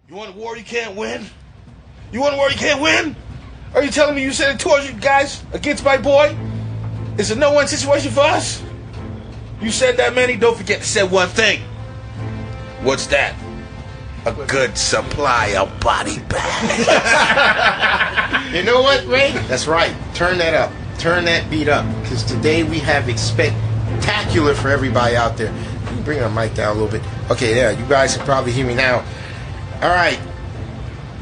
You want a war you can't win? You want a war you can't win? Are you telling me you sent 200 guys against my boy? It's a no-win situation for us? You said that many? Don't forget to say one thing. What's that? A good supply of body bags. You know what, Ray? That's right. Turn that up. Turn that beat up. Because today we have spectacular for everybody out there. Can you bring our mic down a little bit? Okay, yeah, you guys can probably hear me now. All right.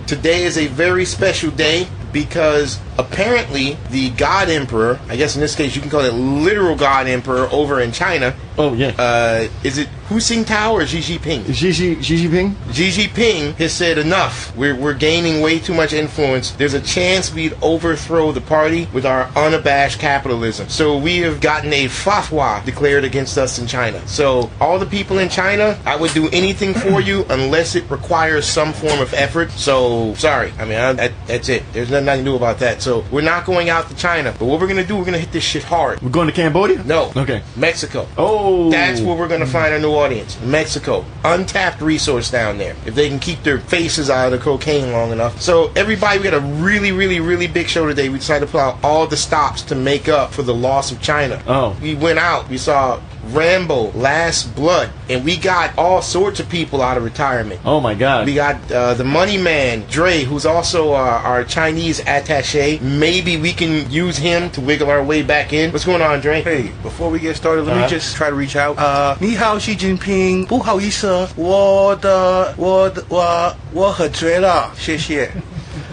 Today is a very special day because apparently the God Emperor, I guess in this case you can call it literal God Emperor over in China. Oh, yeah. Is it Hu Jintao or Xi Jinping? Xi Jinping? Xi Jinping has said enough. We're gaining way too much influence. There's a chance we'd overthrow the party with our unabashed capitalism. So we have gotten a fatwa declared against us in China. So all the people in China, I would do anything for you unless it requires some form of effort. So sorry. I mean, that's it. There's nothing I can do about that. So we're not going out to China. But what we're going to do, we're going to hit this shit hard. We're going to Cambodia? No. Okay. Mexico. Oh. That's where we're going to find a new audience. Mexico. Untapped resource down there. If they can keep their faces out of the cocaine long enough. So everybody, we got a really, really, really big show today. We decided to pull out all the stops to make up for the loss of China. Oh. We went out. We saw Rambo Last Blood. And we got all sorts of people out of retirement. Oh my God. We got the money man, Dre, who's also our Chinese attaché. Maybe we can use him to wiggle our way back in. What's going on, Dre? Hey, before we get started, let me just try to reach out. 你好, Xi Jinping. 不好意思，我喝醉了，谢谢。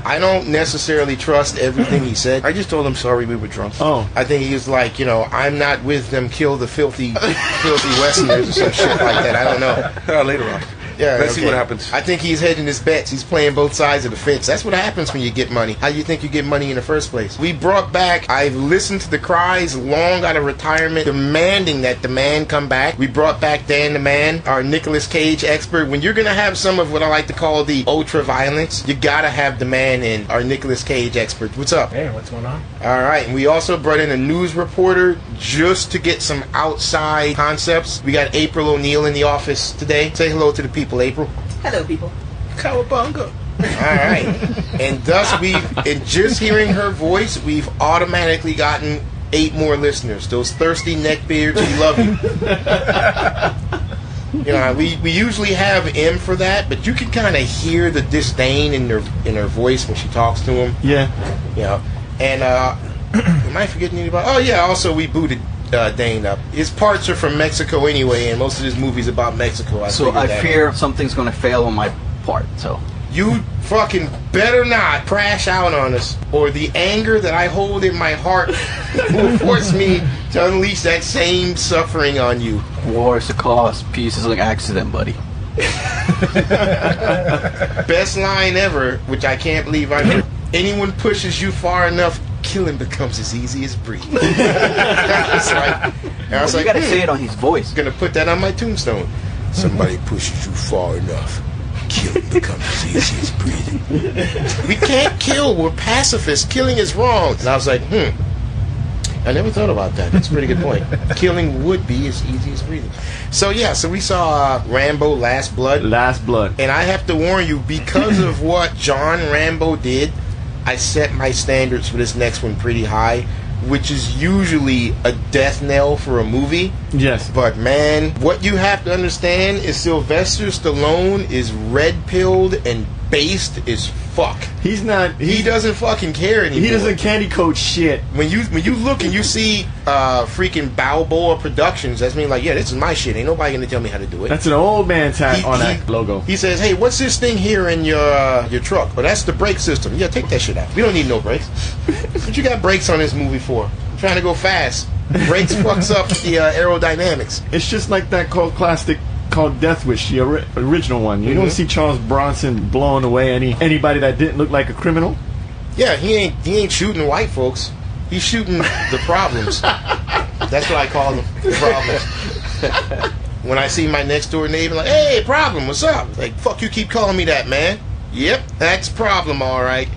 I don't necessarily trust everything he said. I just told him sorry we were drunk. Oh. I think he was like, I'm not with them, kill the filthy Westerners or some shit like that. I don't know. Later on. Yeah, Let's see what happens. I think he's hedging his bets. He's playing both sides of the fence. That's what happens when you get money. How do you think you get money in the first place? We brought back, I've listened to the cries long out of retirement demanding that the man come back. We brought back Dan the Man, our Nicolas Cage expert. When you're going to have some of what I like to call the ultra violence, you got to have the man in, our Nicolas Cage expert. What's up? Hey, what's going on? All right, and we also brought in a news reporter just to get some outside concepts. We got April O'Neil in the office today. Say hello to the people, April. Hello, people. Cowabunga. All right, and thus in just hearing her voice, we've automatically gotten 8 more listeners. Those thirsty neckbeards, we love you. We usually have M for that, but you can kind of hear the disdain in her voice when she talks to him. Yeah. And am I forgetting anybody? Oh yeah, also we booted Dane up. His parts are from Mexico anyway, and most of his movie's about Mexico. So I fear something's going to fail on my part. So you fucking better not crash out on us, or the anger that I hold in my heart will force me to unleash that same suffering on you. War is a cause, peace is an accident, buddy. Best line ever, which I can't believe I heard. Anyone pushes you far enough, killing becomes as easy as breathing. You gotta say it on his voice. I'm gonna put that on my tombstone. Somebody pushes you far enough, killing becomes as easy as breathing. We can't kill. We're pacifists. Killing is wrong. And I was like, I never thought about that. That's a pretty good point. Killing would be as easy as breathing. So we saw Rambo Last Blood. Last Blood. And I have to warn you, because of what John Rambo did, I set my standards for this next one pretty high, which is usually a death knell for a movie. Yes. But man, what you have to understand is Sylvester Stallone is red-pilled and based as fuck. He doesn't fucking care anymore. He doesn't candy coat shit. When you look and you see freaking Balboa Productions, that's me like, yeah, this is my shit. Ain't nobody gonna tell me how to do it. That's an old man's hat on that logo. He says, hey, what's this thing here in your truck? Well, that's the brake system. Yeah, take that shit out. We don't need no brakes. What you got brakes on this movie for? I'm trying to go fast. Brakes fucks up the aerodynamics. It's just like that cult classic called Death Wish, the original one. You don't see Charles Bronson blowing away anybody that didn't look like a criminal. Yeah, he ain't shooting white folks. He's shooting the problems. That's what I call them, the problems. When I see my next door neighbor, like, hey, problem, what's up? Like, fuck you, keep calling me that, man. Yep, that's problem, all right.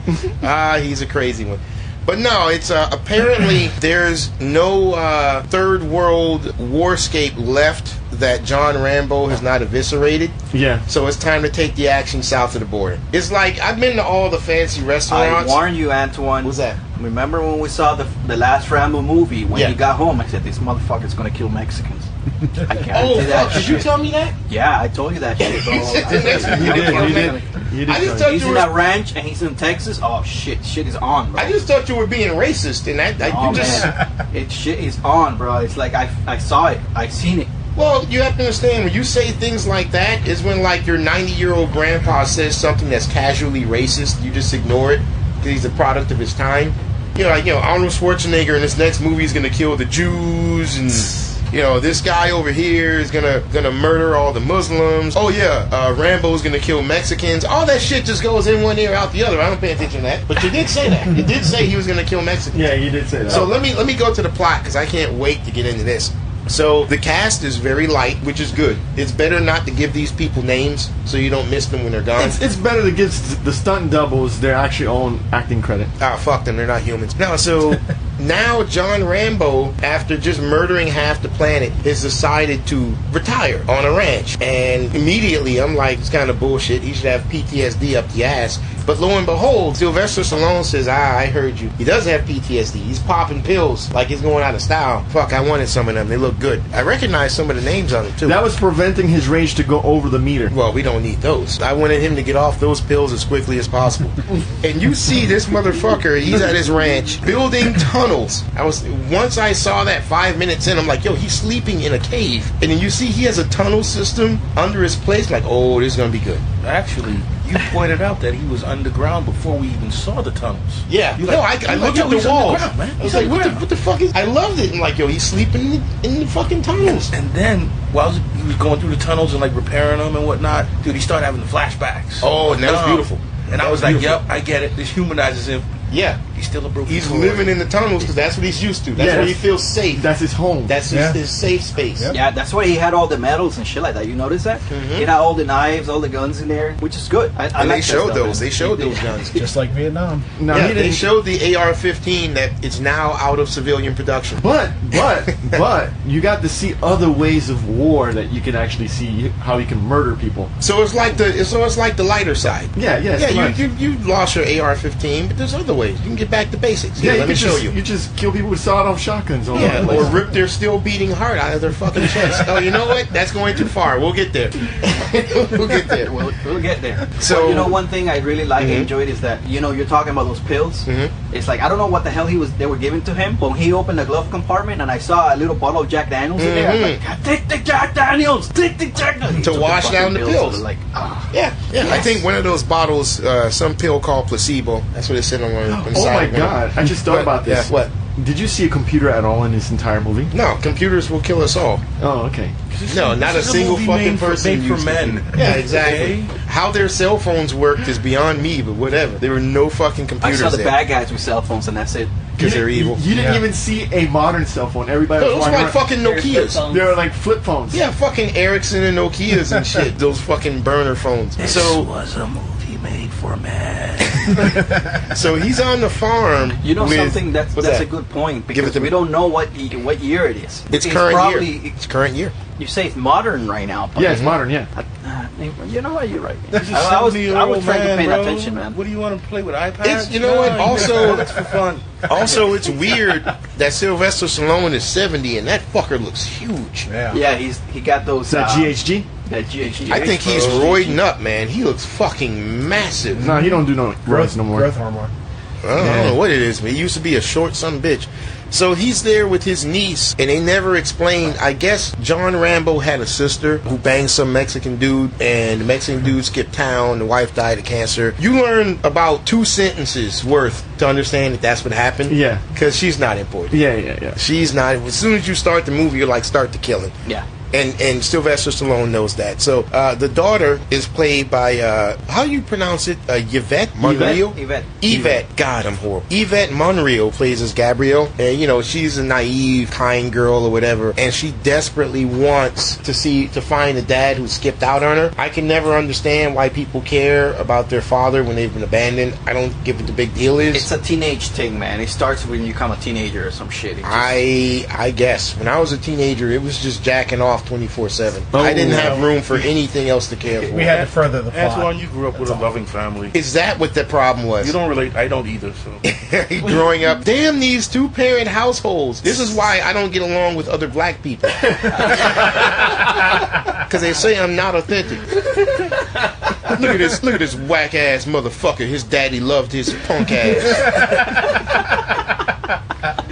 He's a crazy one. But no, it's apparently there's no third world warscape left that John Rambo has not eviscerated. Yeah. So it's time to take the action south of the border. It's like, I've been to all the fancy I restaurants. warned you, Antoine. What's that? Remember when we saw the last Rambo movie? When he got home, I said, "This motherfucker's gonna kill Mexicans." I guarantee that. Did you tell me that? Yeah, I told you that shit, bro. You did. I just thought He's you in were. that ranch and he's in Texas. Oh shit, shit is on, bro. I just thought you were being racist, and Oh, you just. man. Shit is on, bro. It's like I saw it. I seen it. Well, you have to understand, when you say things like that, is when like your 90-year-old grandpa says something that's casually racist, you just ignore it because he's a product of his time. You know, like, Arnold Schwarzenegger in this next movie is gonna kill the Jews, and this guy over here is gonna murder all the Muslims. Oh yeah, Rambo's gonna kill Mexicans. All that shit just goes in one ear out the other. I don't pay attention to that, but you did say that. You did say he was gonna kill Mexicans. Yeah, you did say that. So let me go to the plot because I can't wait to get into this. So the cast is very light, which is good. It's better not to give these people names so you don't miss them when they're gone. It's better to give the stunt doubles their actually own acting credit. Ah, fuck them. They're not humans. No, so now John Rambo, after just murdering half the planet, has decided to retire on a ranch. And immediately, I'm like, it's kind of bullshit. He should have PTSD up the ass. But lo and behold, Sylvester Stallone says, I heard you. He does have PTSD. He's popping pills like he's going out of style. Fuck, I wanted some of them. They look good. I recognize some of the names on them, too. That was preventing his rage to go over the meter. Well, we don't need those. I wanted him to get off those pills as quickly as possible. And you see this motherfucker, he's at his ranch building tunnels. Once I saw that 5 minutes in, I'm like, yo, he's sleeping in a cave. And then you see he has a tunnel system under his place. Like, oh, this is going to be good. Actually, you pointed out that he was underground before we even saw the tunnels. Yeah. You No, like- I you looked like, at yo, the he's walls. underground, man. I was He's like, what the fuck is... I loved it. I'm like, yo, he's sleeping in the fucking tunnels. And then, while he was going through the tunnels and like repairing them and whatnot, dude, he started having the flashbacks. Oh, and that was beautiful. And I was like, yep, I get it. This humanizes him. Yeah. He's still a broken He's toy. living in the tunnels because that's what he's used to. That's Yeah, where he feels safe. That's his home. That's his safe space. Yep. Yeah, that's why he had all the medals and shit like that. You notice that? He had all the knives, all the guns in there, which is good. I And like they that showed stuff, those. man. They showed those guns. Just like Vietnam. No, Yeah, he they didn't. showed the AR-15 that it's now out of civilian production. But you got to see other ways of war that you can actually see how you can murder people. So it's like the lighter side. Yeah, You lost your AR-15, but there's other ways. You can get back to basics. Yeah, Here, let me show you. You just kill people with sawed-off shotguns. All Yeah, over the or place. rip their still beating heart out of their fucking chest. Oh, you know what? That's going too far. We'll get there. We'll get there. We'll get there. So- So one thing I really like, enjoyed is that you're talking about those pills. It's like I don't know what the hell they were giving to him, but when he opened the glove compartment and I saw a little bottle of Jack Daniels in there, I was like, take the Jack Daniels, take the Jack Daniels. He To took wash fucking down the pills. Like, Yeah. I think one of those bottles, some pill called placebo. That's what it said on inside. Oh my of one. god! I just thought about this. Yeah, what? Did you see a computer at all in this entire movie? No, computers will kill us all. Oh, okay. No, not a This is single movie fucking made for- person made for used men. computers. Yeah, exactly. Okay. How their cell phones worked is beyond me, but whatever. There were no fucking I computers saw the there. bad guys with cell phones and that's it. Because they're evil. You didn't Yeah. even see a modern cell phone. Everybody No, was those were like walking around- fucking Nokias. They were like flip phones. Yeah, fucking Ericsson and Nokias and shit. Those fucking burner phones. This So was a movie made for men. he's on the farm. You know with- something that's what's a that? good point Give it because to me. we don't know what year it is. It's current probably, year. It's current year. You say it's modern right now, but Yeah, it's modern. Yeah. you know what? You're right. This is I was 70-year-old trying to man, pay bro. attention, man. What do you want to play with iPads? It's- you know what, you also- it's for fun. Also, it's weird that Sylvester Stallone is 70 and that fucker looks huge. Yeah. Yeah, he got those. Is that GHG? That GHG. I think he's roiding up, man. He looks fucking massive. No, he don't do no growth no more. Growth hormone. I don't know what it is, man. He used to be a short son of a bitch. So he's there with his niece, and they never explained. I guess John Rambo had a sister who banged some Mexican dude, and the Mexican dude skipped town. The wife died of cancer. You learn about 2 sentences worth to understand that that's what happened. Yeah. Because she's not important. Yeah. She's not. As soon as you start the movie, you're like, start the killing. Yeah. And Sylvester Stallone knows that. So the daughter is played by how do you pronounce it? Yvette Monreal. Yvette. God, I'm horrible. Yvette Monreal plays as Gabrielle, and she's a naive, kind girl or whatever, and she desperately wants to find a dad who skipped out on her. I can never understand why people care about their father when they've been abandoned. I don't give what the big deal is. It's a teenage thing, man. It starts when you become a teenager or some shit. I guess when I was a teenager, it was just jacking off off 24/7. Oh, I didn't have room for anything else to care for. We had to further the plot. Antoine, you grew up with a loving family. Is that what the problem was? You don't relate. I don't either. So Growing up, damn these 2-parent households. This is why I don't get along with other black people. Because they say I'm not authentic. Look at this whack ass motherfucker. His daddy loved his punk ass.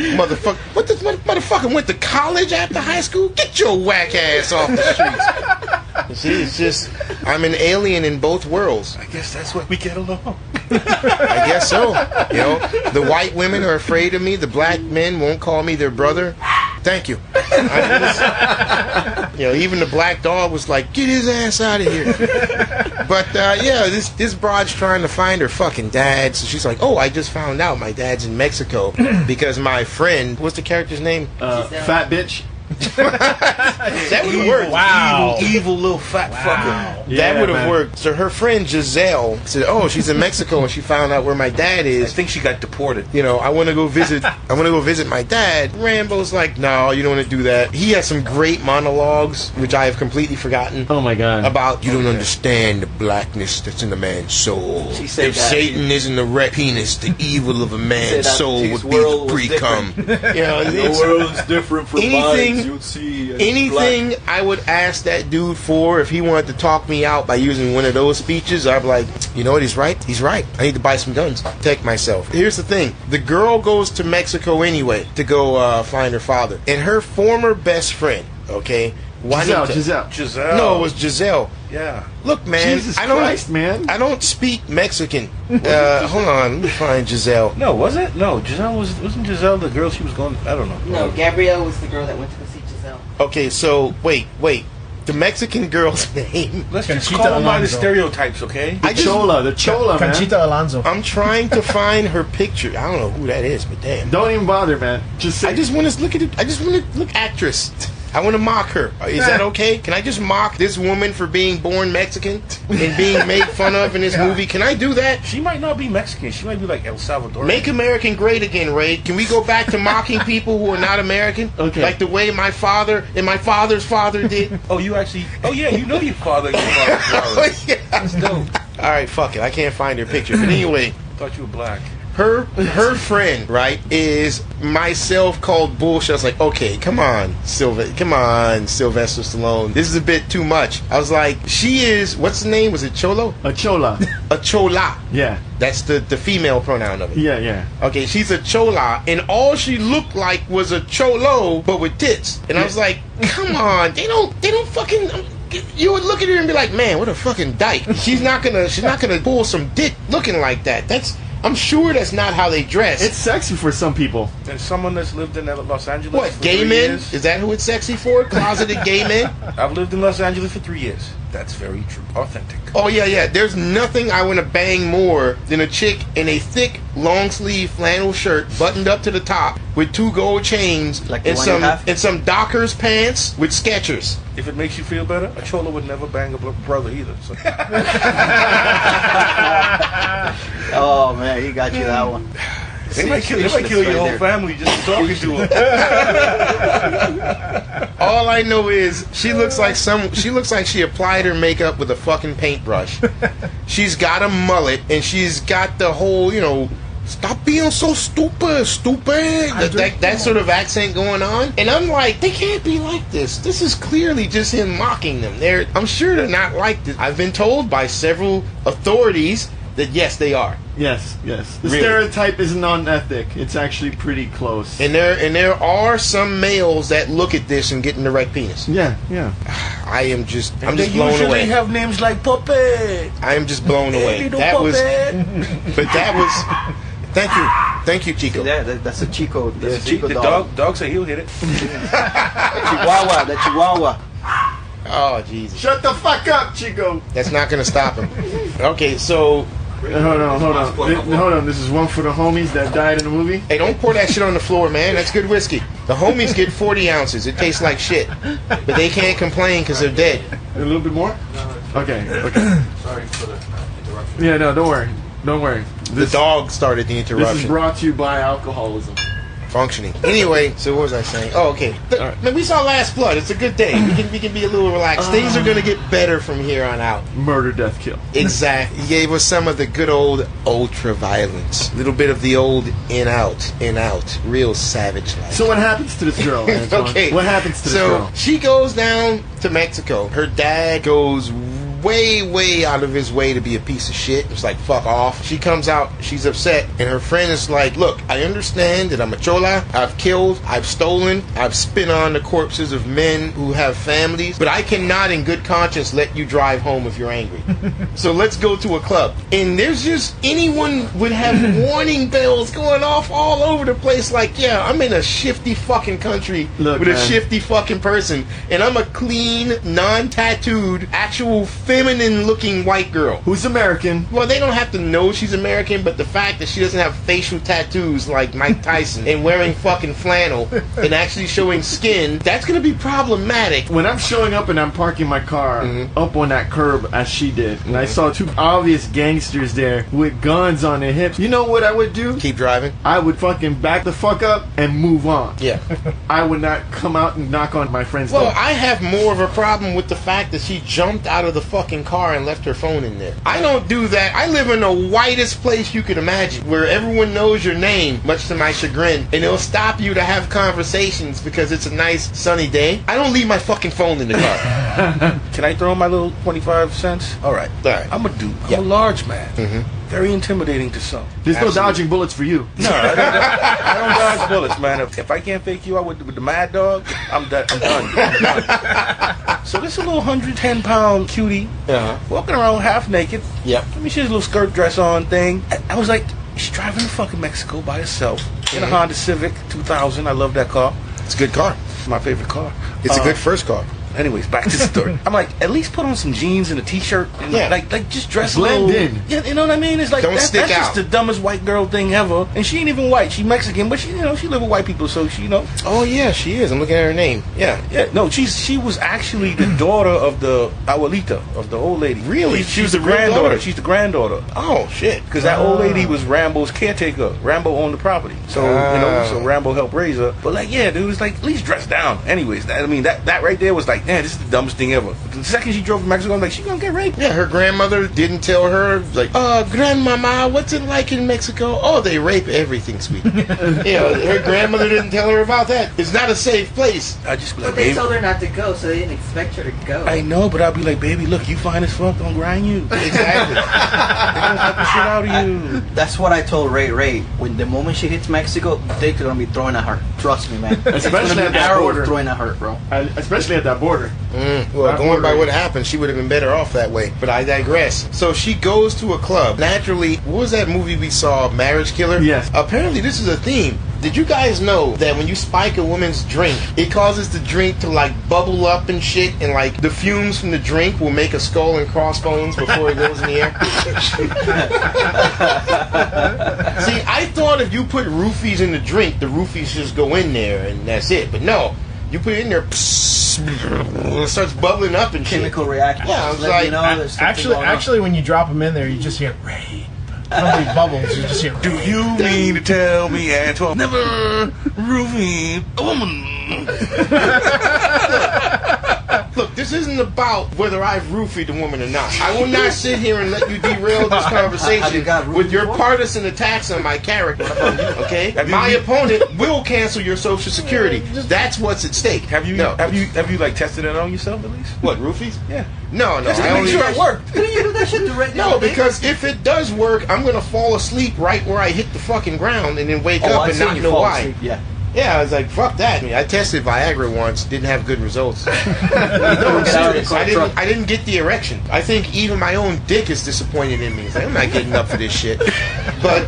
Motherfucker, what this motherfucker went to college after high school? Get your whack ass off the streets. You see, it's just, I'm an alien in both worlds. I guess that's why we get along. I guess so. You know, the white women are afraid of me. The black men won't call me their brother. Thank you. You know, even the black dog was like, get his ass out of here. But yeah, this broad's trying to find her fucking dad. So she's like, oh, I just found out my dad's in Mexico because my friend, what's the character's name? Fat bitch. That would have worked. Wow. Evil little fat fucker. That would have man. worked. So her friend Giselle said, "Oh, she's in Mexico and she found out where my dad I is. think she got deported. You know, I want to go visit. I want to go visit my dad." Rambo's like, "No, you don't want to do that." He has some great monologues, which I have completely forgotten. Oh my god. About you don't understand the blackness that's in a man's soul. She said If that. Satan isn't a red penis, the evil of a man's that soul his would be the world was pre-cum. You know, it's, world's different from Anything- mine. You'd see anything I would ask that dude for, if he wanted to talk me out by using one of those speeches, I'd be like, you know what, he's right. He's right. I need to buy some guns, protect myself. Here's the thing. The girl goes to Mexico anyway to go find her father. And her former best friend, okay? Giselle. Giselle. No, it was Giselle. Yeah. Look, man. Jesus Christ, man. I don't speak Mexican. Hold on. Let me find Giselle. No, was it? No, Giselle wasn't Giselle the girl she was going. I don't know. No, Gabrielle was the girl that went to go see Giselle. Okay, so wait. The Mexican girl's name. Let's just Conchita call them by the Alonso. stereotypes, okay? The Chola, man. Conchita Alonso. I'm trying to find her picture. I don't know who that is, but damn. Don't even bother, man. Just say. I just want to look at it. I just want to look actress. I want to mock her. Is that okay? Can I just mock this woman for being born Mexican and being made fun of in this movie? Can I do that? She might not be Mexican. She might be like El Salvador. Make American great again, Ray. Can we go back to mocking people who are not American? Okay. Like the way my father and my father's father did? Oh, you actually. Oh, yeah, you know your father. And your father's brother. Yeah. That's dope. All right, fuck it. I can't find her picture. But anyway, I thought you were black. her friend, right, is myself called bullshit. I was like, okay, come on, Sylvester Stallone. This is a bit too much. I was like, she is, what's the name? Was it Cholo? a Chola. A Chola. Yeah. That's the female pronoun of it. Yeah. Okay, she's a Chola, and all she looked like was a Cholo, but with tits. And I was like, come on, they don't fucking. You would look at her and be like, man, what a fucking dyke. She's not gonna pull some dick looking like that. I'm sure that's not how they dress. It's sexy for some people. And someone that's lived in Los Angeles What, for gay 3 men? years. Is that who it's sexy for? Closeted gay men? I've lived in Los Angeles for 3 years. That's very true. Authentic. Oh, yeah. There's nothing I want to bang more than a chick in a thick, long-sleeve flannel shirt buttoned up to the top with 2 gold chains Like the and one you have? some Dockers pants with Skechers. If it makes you feel better, a Cholo would never bang a brother either. So. Oh man, he got you that one. They might kill your whole family just talking to her. All I know is she looks like she applied her makeup with a fucking paintbrush. She's got a mullet and she's got the whole, stop being so stupid. That sort of accent going on. And I'm like, they can't be like this. This is clearly just him mocking them. I'm sure they're not like this. I've been told by several authorities that yes, they are. Yes. The Really? stereotype is non-ethnic. It's actually pretty close. And there are some males that look at this and get an erect penis. Yeah. I'm just They blown usually away. have names like Puppet. I am just blown away. Little That was, Puppet. but that was. Thank you, Chico. Yeah, that's a Chico. That's a Chico The dog. dog said he'll hit it. Chihuahua. The Chihuahua. Oh Jesus, Shut the fuck up, Chico. that's not gonna stop him. Okay, so Hold on. This is one for the homies that died in the movie. hey, don't pour that shit on the floor, man. That's good whiskey. The homies get 40 ounces. It tastes like shit, but they can't complain because they're dead. A little bit more. Okay. Sorry for the interruption. Yeah, no, don't worry. The dog started the This is interruption. brought to you by alcoholism. functioning. Anyway, so what was I saying? Oh, okay. Man, we saw Last Blood. It's a good day. We can be a little relaxed. Things are gonna get better from here on out. Murder, death, kill. Exactly. He gave us some of the good old ultra violence. A little bit of the old in out, real savage life. So what happens to this girl, Antoine? Okay. What happens to this girl? So she goes down to Mexico. Her dad goes way out of his way to be a piece of shit. It's like, fuck off. She comes out, she's upset, and her friend is like, look, I understand that I'm a chola, I've killed, I've stolen, I've spit on the corpses of men who have families, but I cannot in good conscience let you drive home if you're angry. So let's go to a club. And there's just, anyone would have warning bells going off all over the place, like, yeah, I'm in a shifty fucking country with a shifty fucking person, and I'm a clean, non-tattooed, actual feminine looking white girl who's American. Well, they don't have to know she's American, but the fact that she doesn't have facial tattoos like Mike Tyson and wearing fucking flannel and actually showing skin, that's gonna be problematic. When I'm showing up and I'm parking my car up on that curb as she did, and I saw two obvious gangsters there with guns on their hips, you know what I would do? Keep driving. I would fucking back the fuck up and move on. Yeah. I would not come out and knock on my friend's door. Well, I have more of a problem with the fact that she jumped out of the fucking car and left her phone in there. I don't do that. I live in the whitest place you could imagine, where everyone knows your name, much to my chagrin, and it'll stop you to have conversations because it's a nice sunny day. I don't leave my fucking phone in the car. Can I throw in my little 25 cents? All right. I'm a dude. I'm a large man. Very intimidating to some. There's no dodging bullets for you. No, I don't dodge bullets, man. If I can't fake you out with the mad dog, I'm done. So this is a little 110-pound cutie walking around half naked. Yep. I mean, she has a little skirt dress on thing. I was like, she's driving to fucking Mexico by herself in a Honda Civic 2000. I love that car. It's a good car. It's my favorite car. It's a good first car. Anyways, back to the story. I'm like, at least put on some jeans and a t-shirt, and like just dress blend a little, in. Yeah, you know what I mean? It's like Don't stick that's out. just the dumbest white girl thing ever. And she ain't even white. She Mexican, but she live with white people, so she Oh yeah, she is. I'm looking at her name. Yeah. No, she was actually the daughter of the abuelita, of the old lady. Really? She was the granddaughter. daughter? She's the granddaughter. Oh shit. Because that old lady was Rambo's caretaker. Rambo owned the property, so so Rambo helped raise her. But like, yeah, dude, it's like at least dress down. Anyways, that right there was like, man, this is the dumbest thing ever. The second she drove to Mexico, I'm like, she gonna get raped. Yeah, her grandmother didn't tell her, like, grandmama, what's it like in Mexico? Oh, they rape everything, sweetie. Her grandmother didn't tell her about that. It's not a safe place. I just be like, But they baby. told her not to go, so they didn't expect her to go. I know, but I'll be like, baby, look, you fine as fuck, don't grind you. Exactly. They're gonna fuck the shit out of you. That's what I told Ray. When the moment she hits Mexico, they're gonna be throwing at her. Trust me, man. Especially at that arrows border. throwing at her, bro. Especially at that border. Well, going by what happened, she would have been better off that way. But I digress. So she goes to a club. Naturally, what was that movie we saw, Marriage Killer? Yes. Apparently, this is a theme. Did you guys know that when you spike a woman's drink, it causes the drink to like bubble up and shit, and like the fumes from the drink will make a skull and crossbones before it goes in the air? See, I thought if you put roofies in the drink, the roofies just go in there and that's it. But no, you put it in there, it starts bubbling up and shit. Chemical reaction. Yeah, I was Let like, you know there's something going on. Actually, when you drop them in there, you just hear rape. Nobody bubbles. You just hear. Do you mean to tell me, Antoine, never roofing a woman? Look, this isn't about whether I've roofied the woman or not. I will not sit here and let you derail this conversation with your partisan attacks on my character. Okay? My opponent will cancel your Social Security. That's what's at stake. Have you like tested it on yourself at least? What, roofies? Yeah. No. Just to I make only sure it worked. Didn't you do that shit direct? No, because if it does work, I'm gonna fall asleep right where I hit the fucking ground and then wake up and not know why. Asleep, yeah. Yeah, I was like, fuck that. I tested Viagra once, didn't have good results. No, I'm Get out of serious. the truck. I didn't get the erection. I think even my own dick is disappointed in me. It's like, I'm not getting up for this shit. But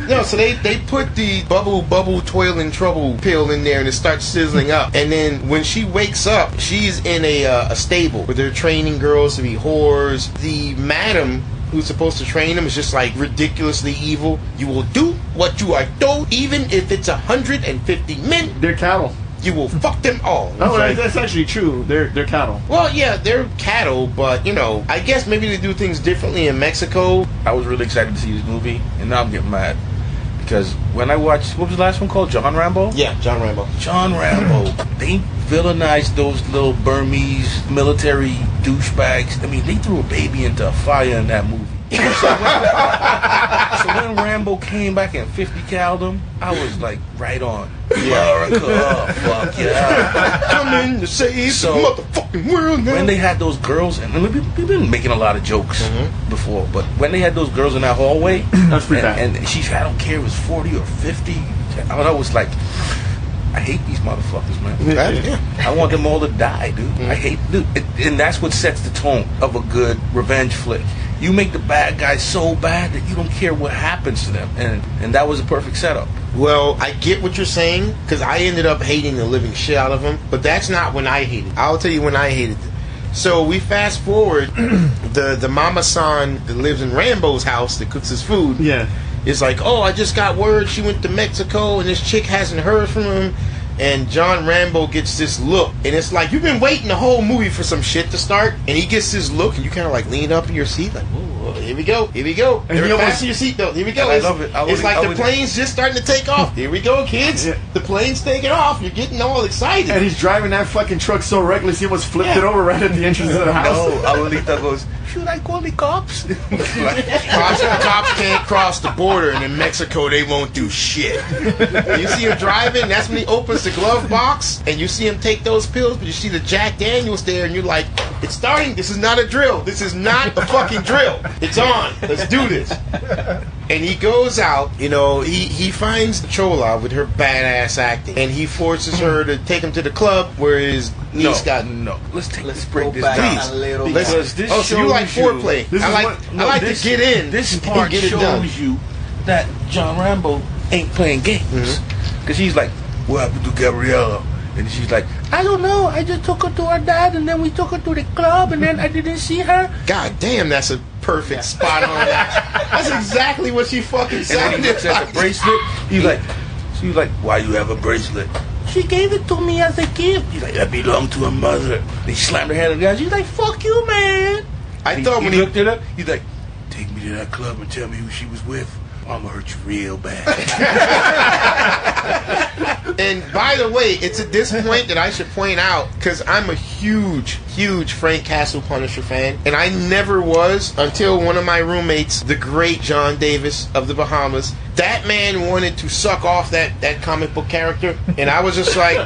no, so they put the bubble toil and trouble pill in there and it starts sizzling up. And then when she wakes up, she's in a stable where they're training girls to be whores. The madam who's supposed to train them is just like ridiculously evil. You will do what you are told, even if it's 150 men. They're cattle. You will fuck them all. Oh, that's actually true. They're cattle. Well, yeah, they're cattle, but I guess maybe they do things differently in Mexico. I was really excited to see this movie, and now I'm getting mad because when I watched, what was the last one called? John Rambo? Yeah, John Rambo. John Rambo. They villainized those little Burmese military douchebags. I mean, they threw a baby into a fire in that movie. So when Rambo came back and 50 cal'd him, I was like, right on. America, oh, fuck yeah. Coming to save the motherfucking world now. When they had those girls, and we've been making a lot of jokes before, but when they had those girls in that hallway, That's pretty bad. and she, I don't care if it was 40 or 50, I don't know, it was like, I hate these motherfuckers, man. Yeah. I want them all to die, dude. I hate, dude. And that's what sets the tone of a good revenge flick. You make the bad guys so bad that you don't care what happens to them, and that was a perfect setup. Well, I get what you're saying, because I ended up hating the living shit out of him, but that's not when I hated. I'll tell you when I hated it. So we fast forward, the mama-san that lives in Rambo's house that cooks his food. Yeah. It's like, oh, I just got word she went to Mexico and this chick hasn't heard from him. And John Rambo gets this look. And it's like, you've been waiting the whole movie for some shit to start. And he gets this look and you kind of like lean up in your seat like, oh, here we go. Here we go. And Everybody fasten your seatbelt. Here we go. I love it. It's like the plane's just starting to take off. Here we go, kids. Yeah. The plane's taking off. You're getting all excited. And he's driving that fucking truck so reckless he almost flipped it over right at the entrance of the house. No, Abuelita goes, should I call the cops? Cops can't cross the border, and in Mexico they won't do shit. You see him driving, that's when he opens the glove box, and you see him take those pills, but you see the Jack Daniels there, and you're like, it's starting, this is not a drill. This is not a fucking drill. It's on. Let's do this. And he goes out, you know, he finds Chola with her badass acting, and he forces her to take him to the club where his niece got... No, let's break Go this back down. a little Because bit. this So you like shows foreplay. This I is like, what- I like to get in. This and part get it done. shows you that John Rambo ain't playing games. Because she's like, what happened to Gabriella? And she's like, I don't know. I just took her to her dad, and then we took her to the club, and then I didn't see her. God damn, that's a perfect spot on that. That's exactly what she fucking And then sounded he looks at the like. bracelet. She's like, why you have a bracelet? She gave it to me as a gift. He's like, that belonged to her mother. They slammed her head on the ground. She's like, fuck you, man. I thought when he he looked at her, he's like, take me to that club and tell me who she was with. I'm gonna hurt you real bad. And by the way, it's at this point that I should point out, because I'm a huge Frank Castle Punisher fan, and I never was until one of my roommates, the great John Davis of the Bahamas, that man wanted to suck off that comic book character, and I was just like,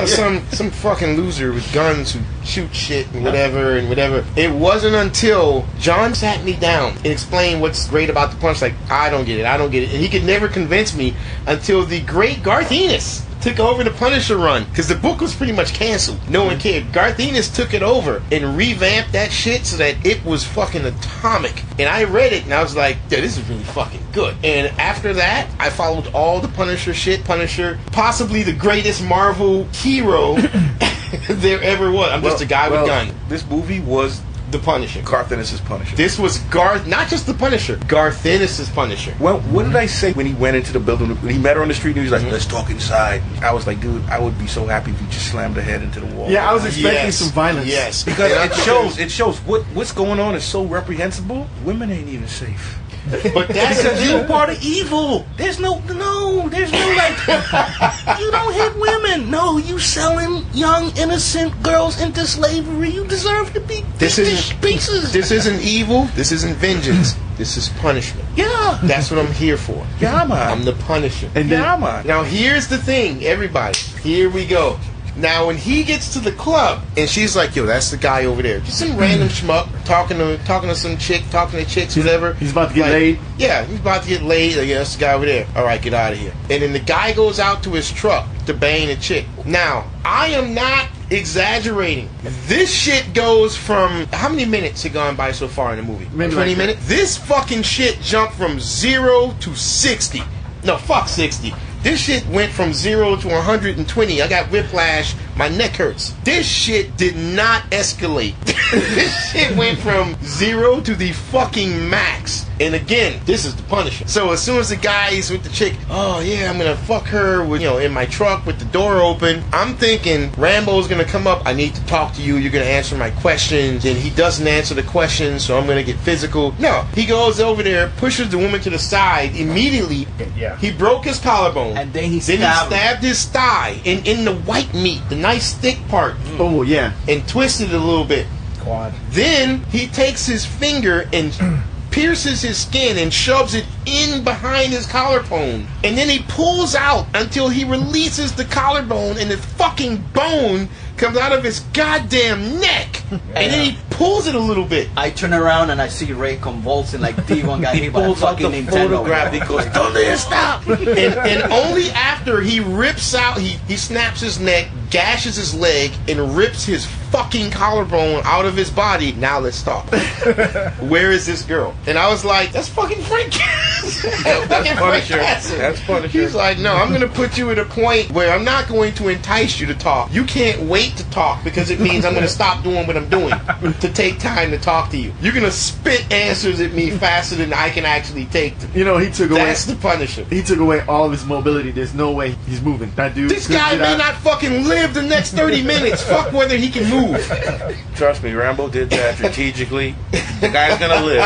some fucking loser with guns who shoot shit and whatever. It wasn't until John sat me down and explained what's great about the punch. Like, I don't get it, and he could never convince me until the great Garth Ennis took over the Punisher run, because the book was pretty much canceled. No one cared. Garth Ennis took it over and revamped that shit so that it was fucking atomic. And I read it and I was like, yeah, this is really fucking good. And after that, I followed all the Punisher shit. Punisher, possibly the greatest Marvel hero there ever was. I'm just a guy with a gun. This movie was The Punisher. Garth Ennis' Punisher. This was Garth, not just the Punisher, Garth Ennis' Punisher. Well, what did I say when he went into the building? When he met her on the street and he was like, let's talk inside. I was like, dude, I would be so happy if you just slammed her head into the wall. Yeah, I was expecting Yes. some violence. Yes. Because And it shows what's going on is so reprehensible. Women ain't even safe. But that's Because the you're thing. part of evil. There's no like, you don't hit women. No, you selling young, innocent girls into slavery. You deserve to be This beat to isn't pieces. This isn't evil. This isn't vengeance. This is punishment. Yeah. That's what I'm here for. Yeah, man. I'm the Punisher. And then, Yeah, man. Now here's the thing, everybody. Here we go. Now when he gets to the club and she's like, "Yo, that's the guy over there," just some random schmuck talking to some chick, talking to chicks, whatever. he's about to get Like, laid. Yeah, he's about to get laid. Like, yeah, that's the guy over there. All right, get out of here. And then the guy goes out to his truck to bang a chick. Now I am not exaggerating. This shit goes from how many minutes had gone by so far in the movie? Maybe 20 like- minutes. This fucking shit jumped from 0 to 60. No, fuck 60. This shit went from 0 to 120. I got whiplash. My neck hurts. This shit did not escalate. This shit went from 0 to the fucking max. And again, this is the Punisher. So as soon as the guy's with the chick, oh yeah, I'm gonna fuck her with, in my truck with the door open, I'm thinking Rambo's gonna come up, I need to talk to you, you're gonna answer my questions, and he doesn't answer the questions, so I'm gonna get physical. No, he goes over there, pushes the woman to the side, immediately, he broke his collarbone, and then he stabbed his thigh, in the white meat, the nice thick part. Oh, yeah. And twisted it a little bit. Quad. Then he takes his finger and pierces his skin and shoves it in behind his collarbone. And then he pulls out until he releases the collarbone and the fucking bone comes out of his goddamn neck. And then he pulls it a little bit. I turn around and I see Ray convulsing like D1 got hit by a fucking Nintendo. Photograph because don't let it stop. And only after he rips out, he snaps his neck, gashes his leg, and rips his fucking collarbone out of his body. Now let's talk. Where is this girl? And I was like, that's fucking Frank Castle. That's Punisher. That's Punisher. He's like, no, I'm going to put you at a point where I'm not going to entice you to talk. You can't wait to talk because it means I'm going to stop doing what I'm doing to take time to talk to you. You're going to spit answers at me faster than I can actually take them. He took away... That's the Punisher. He took away all of his mobility. There's no way he's moving. That dude... This guy may not fucking live the next 30 minutes. Fuck whether he can move. Trust me, Rambo did that strategically. The guy's gonna live.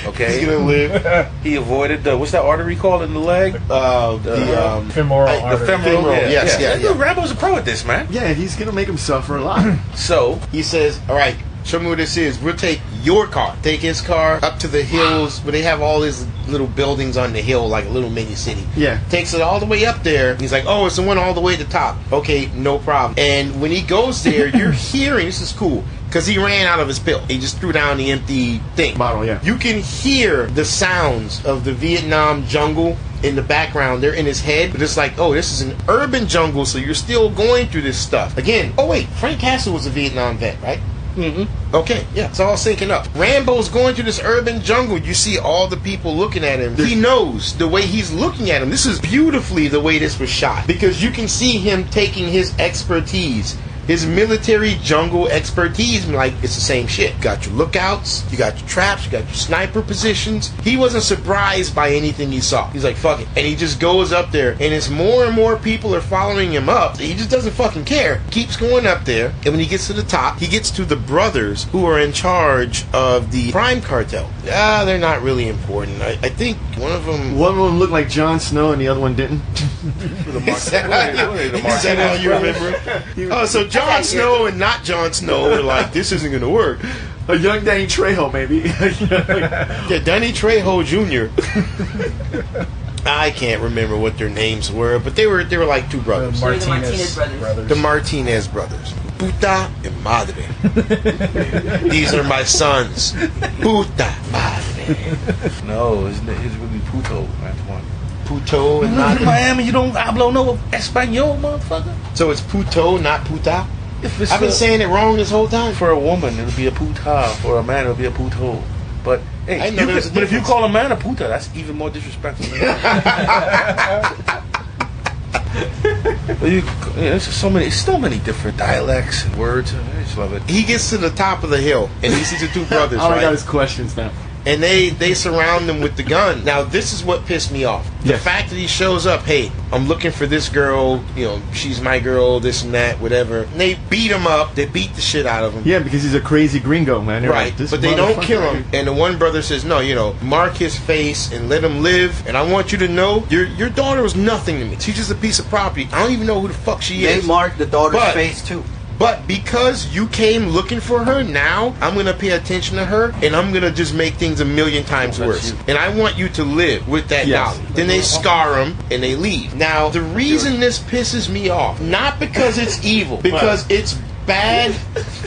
Okay? He's gonna live. He avoided the... What's that artery called in the leg? The femoral artery. The femoral, yeah. Dude, Rambo's a pro at this, man. Yeah, he's gonna make him suffer a lot. So, he says, all right, show me what this is. We'll take your car. Take his car up to the hills where they have all these little buildings on the hill, like a little mini city. Yeah. Takes it all the way up there. He's like, oh, it's the one all the way at the top. Okay, no problem. And when he goes there, you're hearing, this is cool, because he ran out of his pill. He just threw down the empty thing. Bottle, yeah. You can hear the sounds of the Vietnam jungle in the background. They're in his head, but it's like, oh, this is an urban jungle, so you're still going through this stuff. Again, oh wait, Frank Castle was a Vietnam vet, right? Mm-hmm. Okay, yeah, it's all syncing up. Rambo's going through this urban jungle. You see all the people looking at him. He knows the way he's looking at him. This is beautifully the way this was shot, because you can see him taking his expertise, his military jungle expertise, like it's the same shit. You got your lookouts, you got your traps, you got your sniper positions. He wasn't surprised by anything he saw. He's like, fuck it. And he just goes up there, and as more and more people are following him up, he just doesn't fucking care. Keeps going up there, and when he gets to the top, he gets to the brothers who are in charge of the crime cartel. They're not really important. I think one of them looked like Jon Snow and the other one didn't. Is that how you remember? Oh, so Jon Snow and not Jon Snow were like, this isn't going to work. A young Danny Trejo, maybe. Yeah, Danny Trejo Jr. I can't remember what their names were, but they were like two brothers. The Martinez brothers. The Martinez brothers. Puta and madre. These are my sons. Puta madre. no, it's really Puto. That's one. Puto and madre. Miami, you don't hablo no Espanol, motherfucker. So it's puto, not puta? If it's I've been saying it wrong this whole time. For a woman, it'll be a puta. For a man, it'll be a puto. But hey, but if you call a man a puta, that's even more disrespectful. There's so many different dialects and words. I just love it. He gets to the top of the hill and he sees the two brothers. All right? I got is questions now. And they surround him with the gun. Now, this is what pissed me off. The fact that he shows up, hey, I'm looking for this girl, she's my girl, this and that, whatever. And they beat him up. They beat the shit out of him. Yeah, because he's a crazy gringo, man. They're right, like, but they don't kill him. And the one brother says, no, mark his face and let him live. And I want you to know, your daughter was nothing to me. She's just a piece of property. I don't even know who the fuck she is. They marked the daughter's face, too. But because you came looking for her, now I'm going to pay attention to her, and I'm going to just make things a million times worse. And I want you to live with that knowledge. Then they scar him, and they leave. Now, the reason this pisses me off, not because it's evil, because it's bad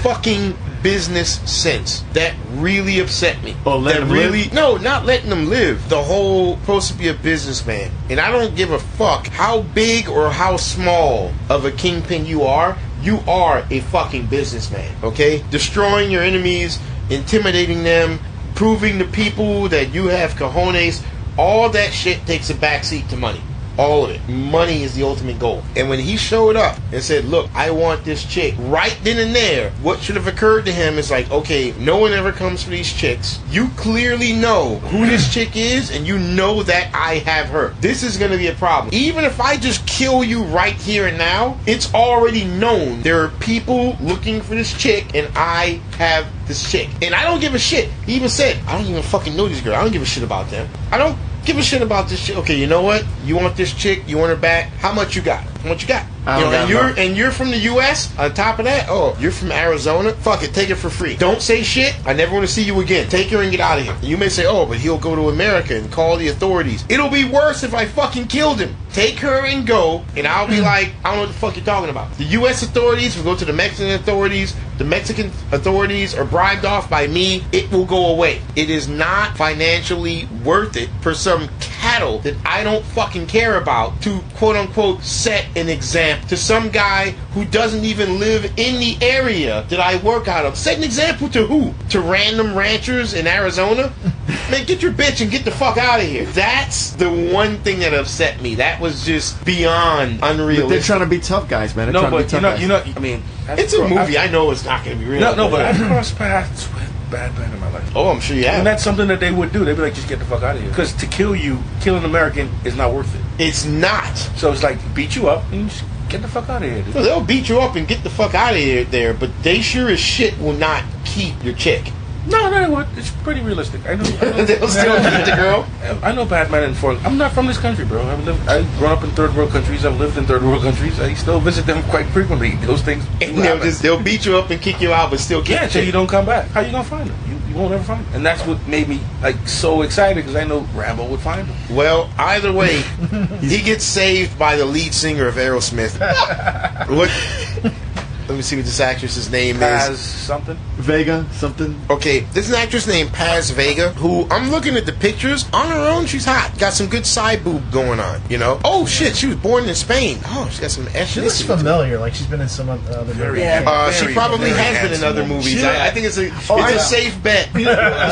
fucking business sense that really upset me. Oh, let him live? No, not letting them live. The whole supposed to be a businessman, and I don't give a fuck how big or how small of a kingpin you are. You are a fucking businessman, okay? Destroying your enemies, intimidating them, proving to people that you have cojones, all that shit takes a backseat to money. All of it. Money is the ultimate goal. And when he showed up and said, look, I want this chick, right then and there, what should have occurred to him is like, okay, no one ever comes for these chicks. You clearly know who this chick is, and you know that I have her. This is going to be a problem. Even if I just kill you right here and now, it's already known there are people looking for this chick, and I have this chick. And I don't give a shit. He even said, I don't even fucking know these girls. I don't give a shit about them. I don't give a shit about this chick. Okay, you know what? You want this chick? You want her back? How much you got? How much you got? And you're from the U.S. On top of that, oh, you're from Arizona. Fuck it, take it for free. Don't say shit. I never want to see you again. Take her and get out of here. You may say, oh, but he'll go to America and call the authorities. It'll be worse if I fucking killed him. Take her and go, and I'll be like, I don't know what the fuck you're talking about. The U.S. authorities will go to the Mexican authorities. The Mexican authorities are bribed off by me. It will go away. It is not financially worth it for some cattle that I don't fucking care about to quote unquote set an example to some guy who doesn't even live in the area that I work out of. Set an example to who? To random ranchers in Arizona? Man, get your bitch and get the fuck out of here. That's the one thing that upset me. That was just beyond unrealistic. But they're trying to be tough guys, man. They're No, trying to but be tough guys. I mean, it's a movie. I know it's not going to be real. No, but I've crossed paths with bad men in my life. Oh, I'm sure you have. And that's something that they would do. They'd be like, just get the fuck out of here. Because to kill an American is not worth it. It's not. So it's like, beat you up and just get the fuck out of here, dude. No, they'll beat you up and get the fuck out of here there, but they sure as shit will not keep your chick. No, what? It's pretty realistic. I know They'll still keep the girl. I know bad men in foreign. I'm not from this country, bro. I've grown up in third world countries. I've lived in third world countries. I still visit them quite frequently. Those things. And they'll beat you up and kick you out, but still keep until you don't come back. How you gonna find them? You won't ever find them. And that's what made me like so excited because I know Rambo would find them. Well, either way, he gets saved by the lead singer of Aerosmith. Let me see what this actress's name is. Something? Vega, something. Okay, this is an actress named Paz Vega, who I'm looking at the pictures. On her own, she's hot. Got some good side boob going on, you know? Oh, shit, she was born in Spain. Oh, she's got some ethnicity. She looks familiar, like she's been in some other movies. She probably has been in other movies. I think it's a safe bet.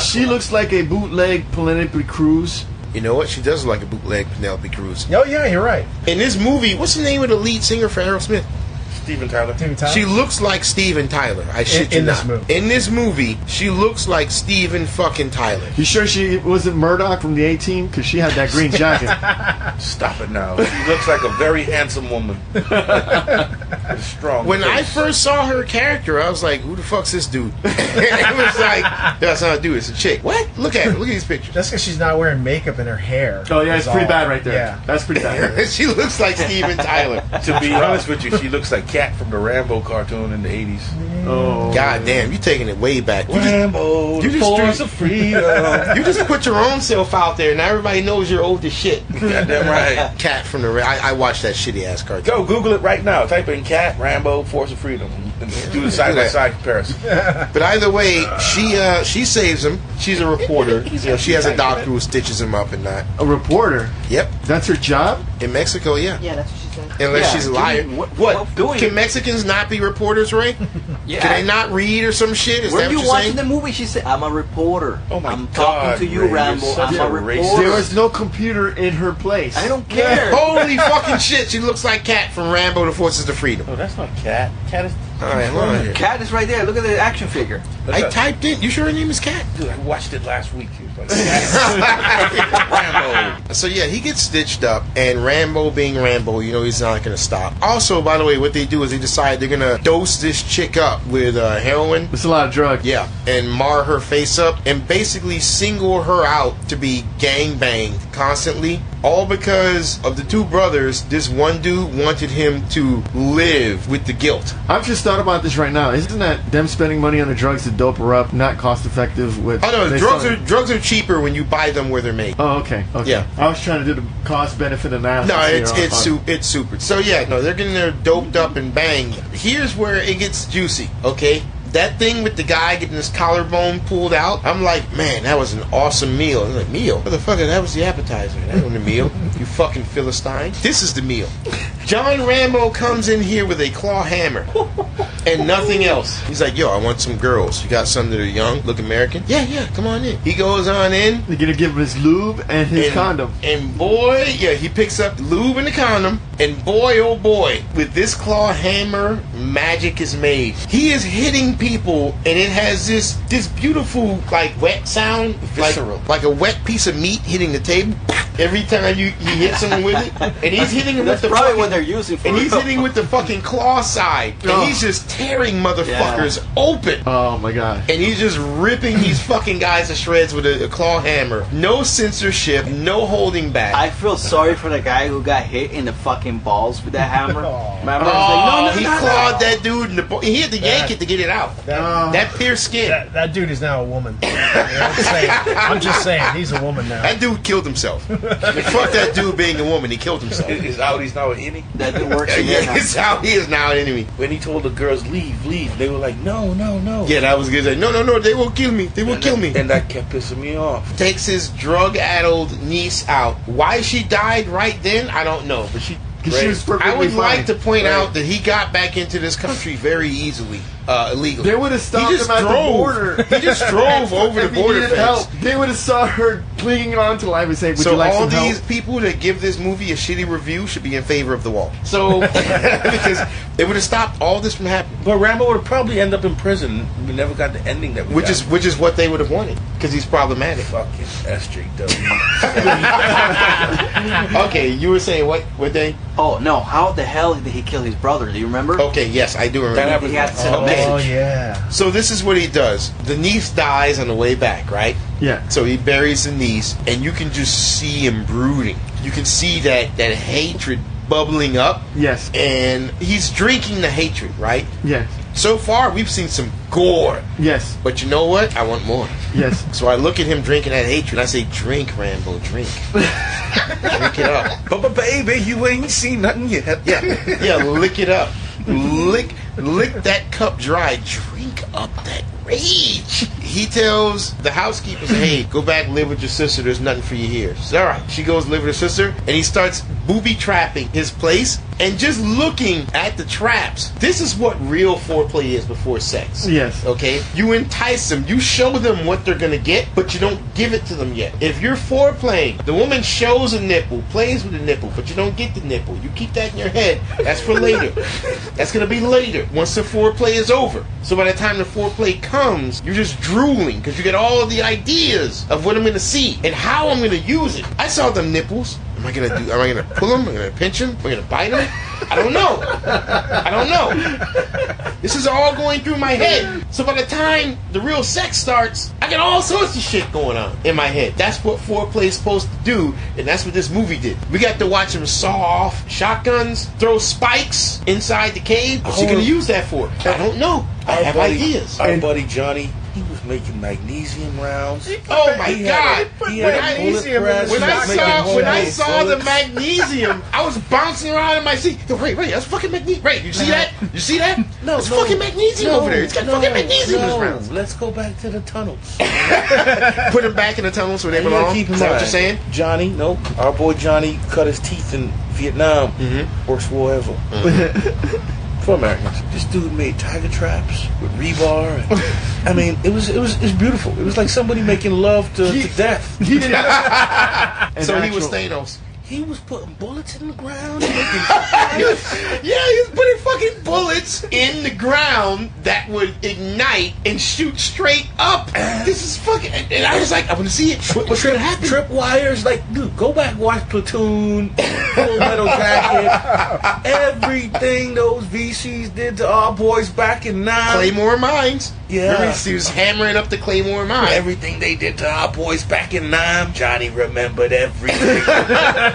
She looks like a bootleg Penelope Cruz. You know what? She does look like a bootleg Penelope Cruz. Oh, yeah, you're right. In this movie, what's the name of the lead singer for Aerosmith? Steven Tyler. She looks like Steven Tyler. I shit you not. In this movie, she looks like Steven fucking Tyler. You sure she wasn't Murdoch from the A-Team? Because she had that green jacket. Stop it now. She looks like a very handsome woman. Strong. When I first saw her character, I was like, "Who the fuck's this dude?" It was like, "That's not a dude. It's a chick." What? Look at her. Look at these pictures. That's because she's not wearing makeup in her hair. Oh yeah, it's pretty bad right there. Yeah, that's pretty bad. She looks like Steven Tyler. To be honest with you, she looks like Cat from the Rambo cartoon in the 80s. Oh, god damn, you're taking it way back. Rambo, you just of freedom. You just put your own self out there, and everybody knows you're old as shit. Goddamn right. Cat from the I watched that shitty ass cartoon. Go Google it right now. Type in Cat, Rambo, Force of Freedom, and do the side by side comparison. But either way, she saves him. She's a reporter. You know, she has a doctor who stitches him up and that. A reporter? Yep. That's her job? In Mexico, yeah. Yeah, that's what she said. Unless she's a liar. What? Can Mexicans not be reporters, Ray? Yeah. Can they not read or some shit? Is Were that you what you're watching saying? the movie? She said, "I'm a reporter. Oh my I'm God, talking to you, Ray, Rambo. you're such I'm a a racist. reporter." There was no computer in her place. I don't care. Holy fucking shit! She looks like Cat from Rambo: The Forces of Freedom. Oh, that's not Cat. Cat is. All right, hold on here. Cat is right there. Look at the action figure. I typed in. You sure her name is Cat? Dude, I watched it last week. He was like, Rambo. So yeah, he gets stitched up, and Rambo being Rambo, you know he's not gonna stop. Also, by the way, what they do is they decide they're gonna dose this chick up with heroin. It's a lot of drugs. Yeah, and mar her face up, and basically single her out to be gangbanged constantly. All because of the two brothers. This one dude wanted him to live with the guilt. I've just thought about this right now. Isn't that them spending money on the drugs to dope her up, not cost effective? With Oh no, drugs are cheaper when you buy them where they're made. Oh, okay. Yeah. I was trying to do the cost benefit analysis. No, it's super. So yeah, no, they're getting there doped up and banged. Here's where it gets juicy. Okay. That thing with the guy getting his collarbone pulled out, I'm like, man, that was an awesome meal. I'm like, meal? Motherfucker, that was the appetizer. That wasn't the meal. You fucking Philistine. This is the meal. John Rambo comes in here with a claw hammer. and nothing else. He's like, yo, I want some girls. You got some that are young, look American? Yeah, come on in. He goes on in. They're gonna give him his lube and his condom. And boy, he picks up the lube and the condom. And boy, oh boy, with this claw hammer, magic is made. He is hitting people, and it has this beautiful, like, wet sound. Visceral. Like a wet piece of meat hitting the table. Every time he hits someone with it. And he's hitting him That's with the probably fucking, what they're using for and he's real. hitting with the fucking claw side. And Oh. he's just tearing motherfuckers open. Oh my god. And he's just ripping these fucking guys to shreds with a claw hammer. No censorship, no holding back. I feel sorry for the guy who got hit in the fucking balls with that hammer. Oh. Remember? I was he like, no, clawed that dude in the he had to yank it to get it out. That, That pierced skin. that dude is now a woman. You know what I'm saying? I'm just saying, he's a woman now. That dude killed himself. Fuck that dude being a woman. He killed himself. His Audi's now an innie. That dude works in Yeah, there. it's how he is now an enemy. When he told the girls leave, they were like, no. Yeah, that was good. Like, no, they will kill me. They will kill me. And that kept pissing me off. Takes his drug-addled niece out. Why she died right then, I don't know. But she. Because she was perfectly I would fine. like to point out that he got back into this country very easily, illegally. They would have stopped He just him at the drove. border. He just drove over the If he border needed fence. help, they would have saw her clinging on to life and saying, would So you like all some these help? people that give this movie a shitty review should be in favor of the wall. So because it would have stopped all this from happening, But Rambo would probably end up in prison. We never got the ending that we which got. is what they would have wanted because he's problematic. Fucking SJW. Okay, you were saying what they? Oh no! How the hell did he kill his brother? Do you remember? Okay, yes, I do remember. That happened. He had to send a Oh, message. yeah. So this is what he does. The niece dies on the way back, right? Yeah. So he buries the niece, and you can just see him brooding. You can see that hatred bubbling up, Yes. and he's drinking the hatred, right? Yes. So far, we've seen some gore, Yes. but you know what? I want more. Yes. So I look at him drinking that hatred, and I say, drink, Rambo, drink. Drink it up. But baby, you ain't seen nothing yet. Yeah, lick it up. Lick that cup dry. Drink up that rage. He tells the housekeeper, hey, go back live with your sister. There's nothing for you here. She says, all right. She goes live with her sister, and he starts booby trapping his place and just looking at the traps. This is what real foreplay is before sex. Yes. Okay? You entice them. You show them what they're going to get, but you don't give it to them yet. If you're foreplaying, the woman shows a nipple, plays with the nipple, but you don't get the nipple. You keep that in your head. That's for later. That's going to be later, once the foreplay is over. So by the time the foreplay comes, you're just drooling because you get all of the ideas of what I'm going to see and how I'm going to use it. I saw the nipples. Am I gonna pull them? Am I gonna pinch them? Am I gonna bite them? I don't know. This is all going through my head. So by the time the real sex starts, I got all sorts of shit going on in my head. That's what foreplay is supposed to do, and that's what this movie did. We got to watch him saw off shotguns, throw spikes inside the cave. What's he gonna use that for? I don't know. I have ideas. Our buddy Johnny, he was making magnesium rounds. Oh my He God! had a bullet Magnesium press. in When the I He was saw making when I homemade saw the bullets. magnesium, I was bouncing around in my seat. Yo, Ray, that's fucking magnesium. Ray, you see that? You see that? It's fucking magnesium over there. It's got fucking magnesium in his rounds. Let's go back to the tunnels. Put him back in the tunnels where they You gotta belong. keep in Is that what mind, you're saying? Johnny, our boy Johnny cut his teeth in Vietnam. Worst war ever. For Americans, this dude made tiger traps with rebar. And, I mean, it was beautiful. It was like somebody making love to death. He didn't. So he was Thanos. He was putting bullets in the ground. And making Yeah, he was putting fucking bullets in the ground that would ignite and shoot straight up. This is fucking. And I was like, I want to see it. What's gonna happen? trip wires. Like, dude, go back, watch Platoon, Full Metal Jacket, everything those VCs did to our boys back in '9. Claymore Mines. Yeah. Remember, he was hammering up the Claymore Mine. Everything they did to our boys back in '9. Johnny remembered everything.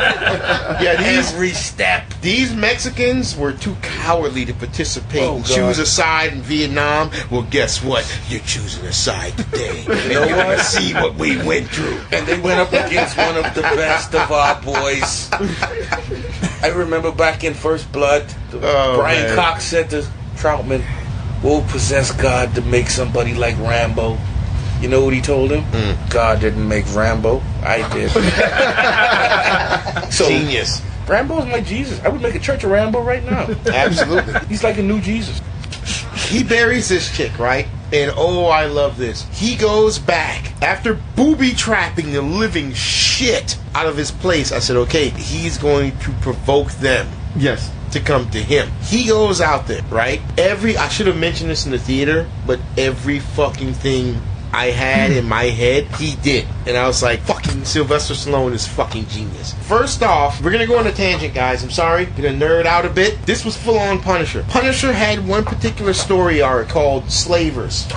Yeah, Every step. These Mexicans were too cowardly to participate Oh, and God. choose a side in Vietnam. Well, guess what? You're choosing a side today. And know you're gonna what? see what we went through. And they went up against one of the best of our boys. I remember back in First Blood, Oh, Brian man. Cox said to Troutman, "We'll possess God to make somebody like Rambo." You know what he told him? God didn't make Rambo. I did. So Genius. Rambo's my Jesus. I would make a church of Rambo right now. Absolutely. He's like a new Jesus. He buries this chick, right? And oh, I love this. He goes back after booby trapping the living shit out of his place. I said, okay, he's going to provoke them. Yes. To come to him. He goes out there, right? I should have mentioned this in the theater, but every fucking thing I had in my head, he did. And I was like, fucking Sylvester Stallone is fucking genius. First off, we're gonna go on a tangent, guys. I'm sorry. We're gonna nerd out a bit. This was full on Punisher. Punisher had one particular story arc called Slavers.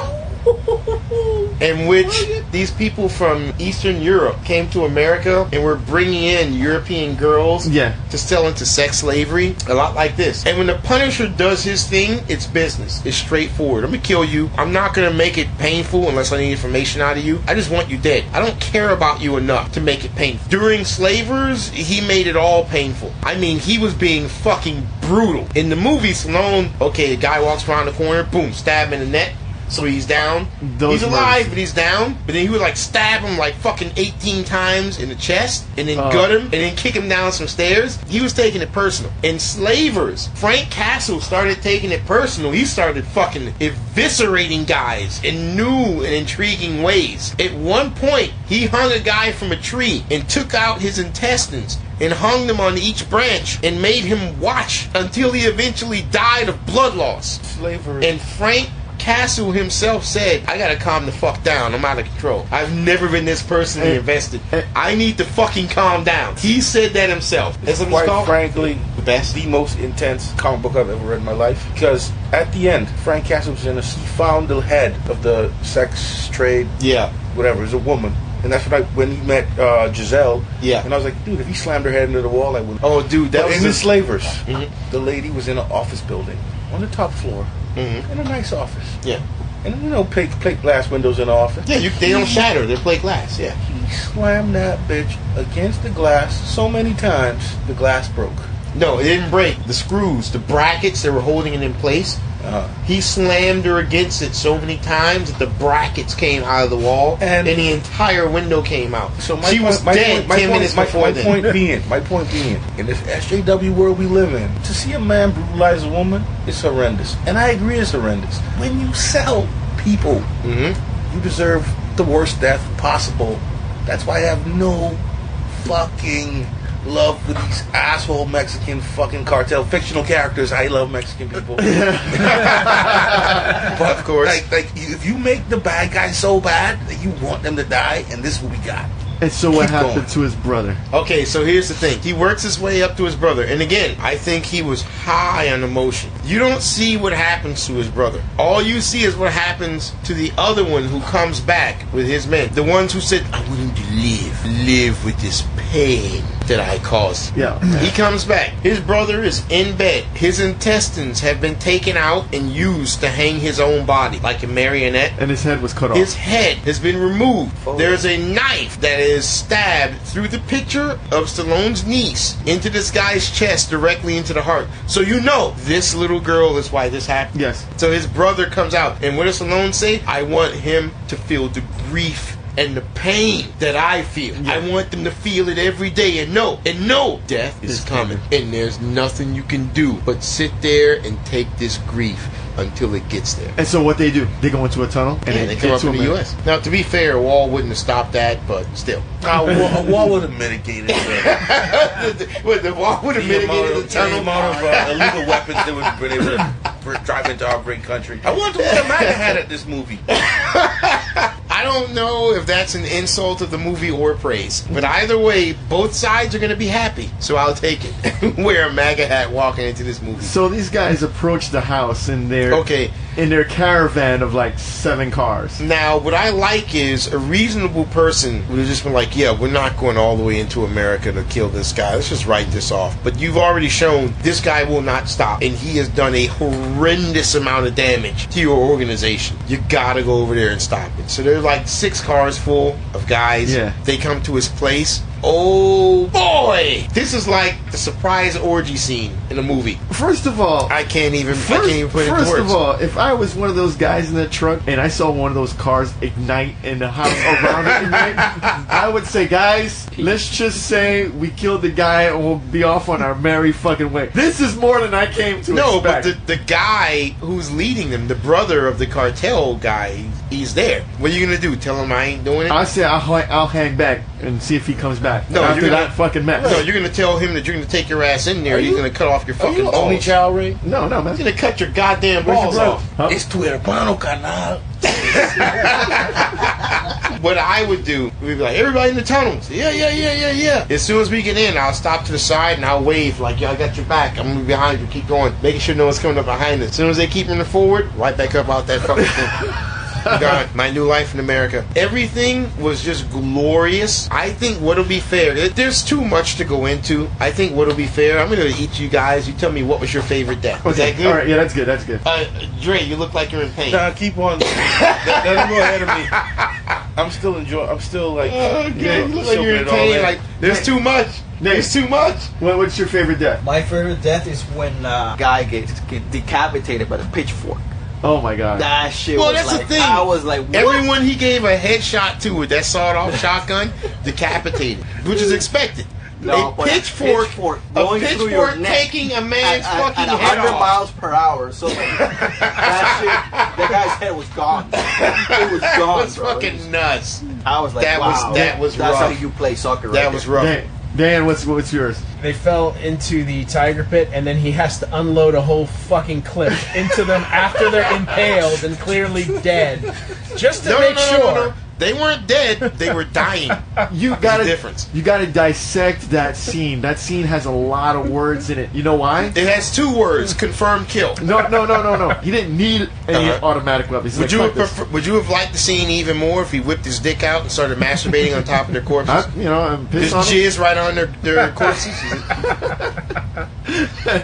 In which these people from Eastern Europe came to America and were bringing in European girls to sell into sex slavery. A lot like this. And when the Punisher does his thing, it's business. It's straightforward. I'm gonna kill you. I'm not gonna make it painful unless I need information out of you. I just want you dead. I don't care about you enough to make it painful. During Slavers, he made it all painful. I mean, he was being fucking brutal. In the movie, Stallone, okay, a guy walks around the corner, boom, stab him in the neck. So he's down. He's alive, but he's down. But then he would like stab him like fucking 18 times in the chest, and then gut him, and then kick him down some stairs. He was taking it personal. In Slavers, Frank Castle started taking it personal. He started fucking eviscerating guys in new and intriguing ways. At one point, he hung a guy from a tree and took out his intestines and hung them on each branch and made him watch until he eventually died of blood loss. Slavery. And Frank Castle himself said, I gotta calm the fuck down. I'm out of control. I've never been this personally invested. I need to fucking calm down. He said that himself. That's what it's quite called? frankly, the most intense comic book I've ever read in my life. Because at the end, Frank Castle was he found the head of the sex trade. Yeah. Whatever. It was a woman. And that's when he met Giselle. Yeah. And I was like, dude, if he slammed her head into the wall, I wouldn't. Oh, dude, that but was in the Slavers. Mm-hmm. The lady was in an office building on the top floor. Mm-hmm. In a nice office. Yeah. And plate glass windows in the office. Yeah, they don't shatter. They're plate glass. Yeah. He slammed that bitch against the glass so many times the glass broke. No, it didn't break. The screws, the brackets that were holding it in place. He slammed her against it so many times that the brackets came out of the wall and the entire window came out. So she was dead 10 minutes before then. My point being, in this SJW world we live in, to see a man brutalize a woman is horrendous. And I agree it's horrendous. When you sell people, you deserve the worst death possible. That's why I have no fucking love with these asshole Mexican fucking cartel fictional characters. I love Mexican people. But of course, like if you make the bad guy so bad that you want them to die, and this is what we got. And so what happened to his brother? Okay, so here's the thing. He works his way up to his brother. And again, I think he was high on emotion. You don't see what happens to his brother. All you see is what happens to the other one who comes back with his men. The ones who said, I want him to live with this pain that I caused. Yeah. He comes back. His brother is in bed. His intestines have been taken out and used to hang his own body like a marionette. And his head was cut off. His head has been removed. There's a knife that is stabbed through the picture of Stallone's niece into this guy's chest directly into the heart. So you know this little girl is why this happened. Yes. So his brother comes out, and what does Stallone say? I want him to feel the grief and the pain that I feel. Yeah. I want them to feel it every day and know death is coming. And there's nothing you can do but sit there and take this grief until it gets there. And so what they do? They go into a tunnel and they come up in the U.S. Now, to be fair, a wall wouldn't have stopped that, but still. A wall would have mitigated it. The wall would have mitigated the tunnel? The amount of illegal weapons that would have been able to drive into our great country. I wonder what the MAGA had at this movie. I don't know if that's an insult of the movie or praise, but either way, both sides are going to be happy, so I'll take it. Wear a MAGA hat walking into this movie. So these guys approach the house in their caravan of like 7 cars. Now, what I like is a reasonable person would have just been like, yeah, we're not going all the way into America to kill this guy. Let's just write this off. But you've already shown this guy will not stop, and he has done a horrendous amount of damage to your organization. You gotta go over there and stop it. So there's like 6 cars full of guys. Yeah. They come to his place. Oh boy! This is like the surprise orgy scene in a movie. First of all, I can't even put it into words. First of all, if I was one of those guys in that truck and I saw one of those cars ignite in the house around it ignite, I would say, guys, let's just say we killed the guy and we'll be off on our merry fucking way. This is more than I came to expect. But the guy who's leading them, the brother of the cartel guy, he's there. What are you gonna do? Tell him I ain't doing it? I say I'll hang back and see if he comes back. No, after you're that gonna- fucking mess. No, you're gonna tell him that you're gonna take your ass in there. And he's gonna cut off your Are fucking you balls. only child, Ray? No, man. He's gonna cut your goddamn Where's your balls brother? off. Huh? Es tu hermano, canal. What I would do, we'd be like, everybody in the tunnels. Yeah. As soon as we get in, I'll stop to the side and I'll wave like, yo, I got your back. I'm gonna be behind you. Keep going, making sure no one's coming up behind us. As soon as they keep moving forward, right back up out that fucking thing. God, my new life in America. Everything was just glorious. I think what'll be fair, there's too much to go into. I think what'll be fair, I'm gonna eat you guys. You tell me what was your favorite death. Is that good? All right, yeah, that's good. That's good. Dre, you look like you're in pain. Nah, keep on. Let him go ahead of me. I'm still enjoying. I'm still like. Okay, you look like soaking you're in it all pain. in. Like there's too much. There's too much. What's your favorite death? My favorite death is when guy gets decapitated by the pitchfork. Oh my god. That shit Well, was that's like, the thing. I was like, what? Everyone he gave a headshot to with that sawed-off shotgun, decapitated, which is expected. No, a but pitchfork going through your neck taking a man's fucking at head 100 off. miles per hour. So like, that shit, that guy's head was gone. It was gone, That's bro. fucking nuts. I was like, that wow, was that's rough. how you play soccer. That right was there. rough. Dan, what's yours? They fell into the tiger pit, and then he has to unload a whole fucking clip into them after they're impaled and clearly dead, just to make sure. No. They weren't dead. They were dying. You There's gotta a difference. You gotta dissect that scene. That scene has a lot of words in it. You know why? It has two words: confirm kill. No. He didn't need any automatic weapons. He's Would like, you "Fuck this." would you have liked the scene even more if he whipped his dick out and started masturbating on top of their corpses? I'm pissed Just on him. jizz right on their corpses.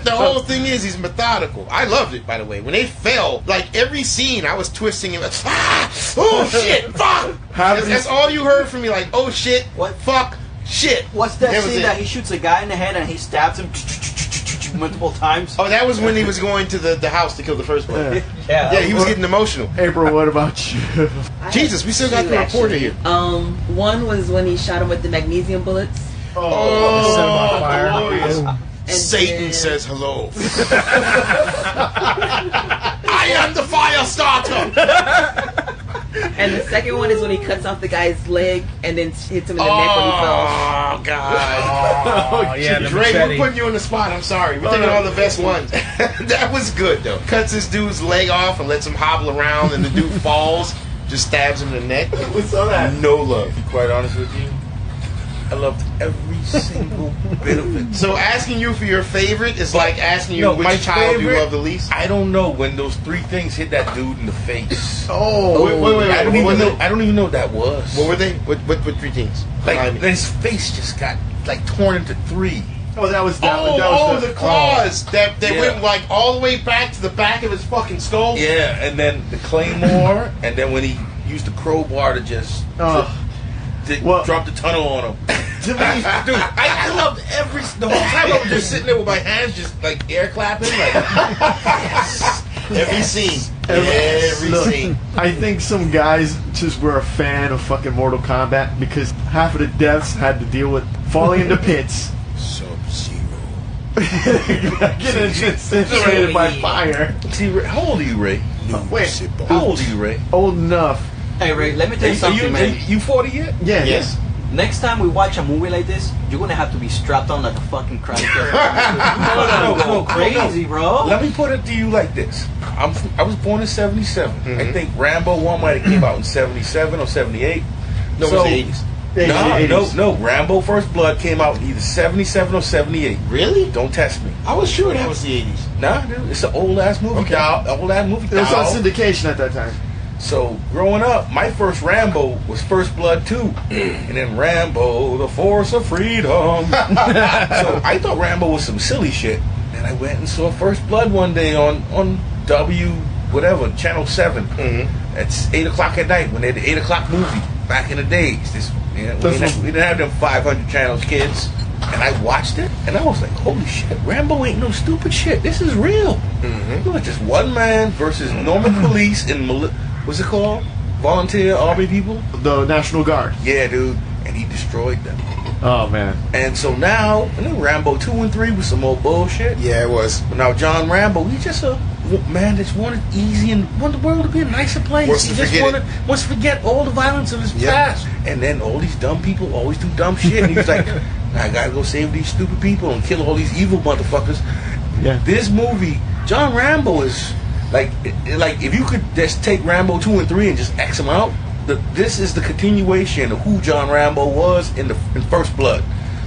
The whole thing is he's methodical. I loved it, by the way. When they fell, like every scene, I was twisting him. Oh shit, fuck. That's all you heard from me. Like, oh shit, What? fuck, shit. What's that was scene it. that he shoots a guy in the head and he stabs him multiple times? Oh, that was when he was going to the house to kill the first one. Yeah. Yeah, he was getting emotional. April, what about you? Jesus, we still got the reporter here. One was when he shot him with the magnesium bullets. Oh, Set him on fire. glorious. Boom. And Satan then- says hello. I am the fire starter. And the second one is when he cuts off the guy's leg and then hits him in the neck when he fell. Oh God. Oh, yeah, the Dre, we're machete. putting you on the spot. I'm sorry. We're taking all the best ones. That was good though. Cuts this dude's leg off and lets him hobble around, and the dude falls. Just stabs him in the neck. What's all that? No love. To be quite honest with you, I loved every single bit of it. So asking you for your favorite is like asking you No, my which child you favorite- love the least. I don't know when those three things hit that dude in the face. Oh, wait. I don't What were even know. they? I don't even know what that was. What were they? What three things? Like Remind me. his face just got like torn into three. Oh, that was that. The claws that they Yeah. went like all the way back to the back of his fucking skull. Yeah, and then the claymore, and then when he used the crowbar to just drop the tunnel on him. To me, dude, I loved the whole time I was just sitting there with my hands just like air clapping, like yes. Every scene. Every Look, scene. I think some guys just were a fan of fucking Mortal Kombat because half of the deaths had to deal with falling into pits, Sub-Zero. getting incinerated by fire. See, Ray, how old are you, Ray? Wait, How old are you, Ray? old enough. Hey Ray, let me tell you something, man. You 40 yet? Yeah. Yes. Next time we watch a movie like this, you're gonna have to be strapped on like a fucking crack. No, Crazy, bro. Let me put it to you like this. I was born in 77. I think Rambo 1 might have came out in 77 or 78. No, So- it was the 80s. No. Rambo First Blood came out in either 77 or 78. Really? Don't test me. I was sure that was the 80s. Nah, dude, it's an old ass movie. Okay. Old ass movie. It was on dog. syndication at that time. So growing up, my first Rambo was First Blood 2, and then Rambo: The Force of Freedom. So I thought Rambo was some silly shit. Then I went and saw First Blood one day on W whatever Channel 7. It's 8 o'clock at night when they had the 8 o'clock movie back in the days. We didn't have them 500 channels, kids. And I watched it, and I was like, holy shit, Rambo ain't no stupid shit. This is real. Mm-hmm. Look, just one man versus normal police and what's it called? Volunteer army people? The National Guard. Yeah, dude. And he destroyed them. Oh man. And so now, Rambo 2 and 3 was some old bullshit. Yeah, it was. But now John Rambo, he's just a man that's wanted easy and want the world to be a nicer place. Wants He to just forget wants to forget all the violence of his past. And then all these dumb people always do dumb shit. And he's like, I gotta go save these stupid people and kill all these evil motherfuckers. Yeah. This movie, John Rambo is like if you could just take Rambo 2 and 3 and just X them out, this is the continuation of who John Rambo was in First Blood.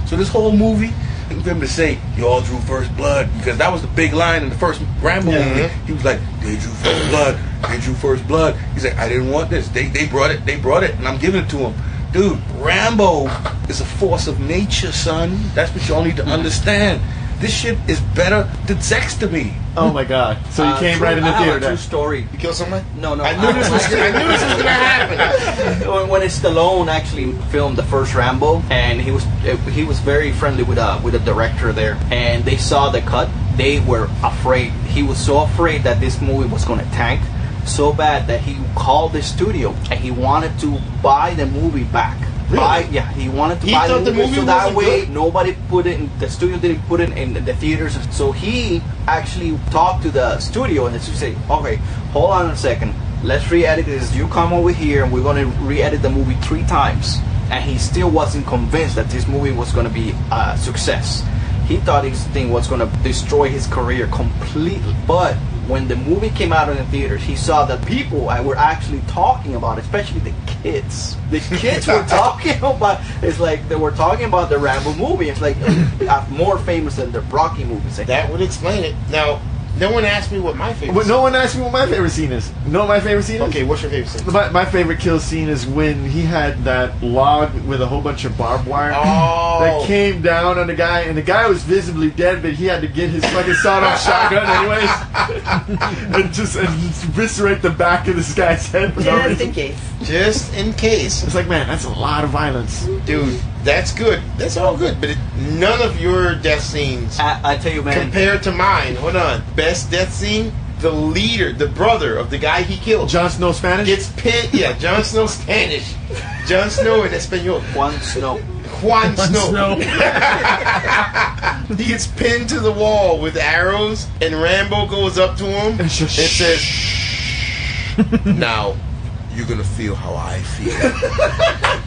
So this whole movie, for him to say, y'all drew First Blood, because that was the big line in the first Rambo movie. He was like, they drew First Blood, they drew First Blood. He's like, I didn't want this. They brought it, and I'm giving it to him. Dude, Rambo is a force of nature, son. That's what y'all need to understand. This shit is better than sex to me. Oh my god. So you came right in the I have theater. a true then. story. You killed somebody? No. I knew this was gonna happen. When Stallone actually filmed the first Rambo, and he was very friendly with a director there, and they saw the cut, they were afraid. He was so afraid that this movie was going to tank so bad that he called the studio and he wanted to buy the movie back. Really? He wanted to He buy thought the movie so that wasn't way good? nobody put it in, the studio didn't put it in the theaters. So he actually talked to the studio and they say, okay, hold on a second, let's re-edit this. You come over here and we're going to re-edit the movie 3 times. And he still wasn't convinced that this movie was going to be a success. He thought this thing was going to destroy his career completely. But when the movie came out in the theaters, he saw that people were actually talking about it, especially the kids. The kids were talking about, it's like they were talking about the Rambo movie. It's like more famous than the Rocky movies. That would explain it. Now, no one asked me what my favorite But scene no one asked me what my favorite scene is. You know what my favorite scene is? Okay, what's your favorite scene? My favorite kill scene is when he had that log with a whole bunch of barbed wire that came down on the guy, and the guy was visibly dead, but he had to get his fucking sawed-off shotgun anyways, and just eviscerate the back of this guy's head. For no Just reason. in case. Just in case. It's like, man, that's a lot of violence. Dude, that's good. That's all good. But none of your death scenes I tell you, man. compared to mine. Hold on. Best death scene? The leader, the brother of the guy he killed. Jon Snow Spanish? Gets pinned. Yeah, Jon Snow Spanish. Jon Snow in Espanol. Juan Snow. Juan Snow. He gets pinned to the wall with arrows, and Rambo goes up to him and says, now, you're gonna feel how I feel.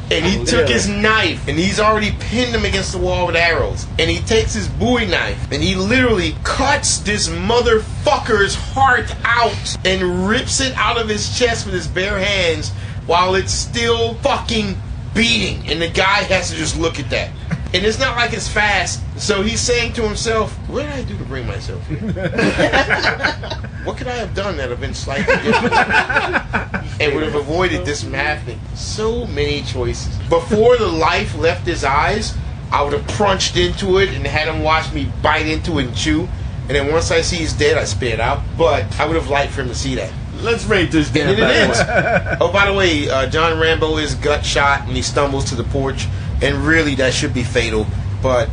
And he took his knife, and he's already pinned him against the wall with arrows. And he takes his Bowie knife, and he literally cuts this motherfucker's heart out and rips it out of his chest with his bare hands while it's still fucking beating. And the guy has to just look at that. And it's not like it's fast. So he's saying to himself, what did I do to bring myself here? What could I have done that would have been slightly different and would have avoided this from happening? So many choices. Before the life left his eyes, I would have crunched into it and had him watch me bite into it and chew. And then once I see he's dead, I spit it out. But I would have liked for him to see that. Let's rate this damn And it bad ends. boy. Oh, by the way, John Rambo is gut shot and he stumbles to the porch, and really that should be fatal. But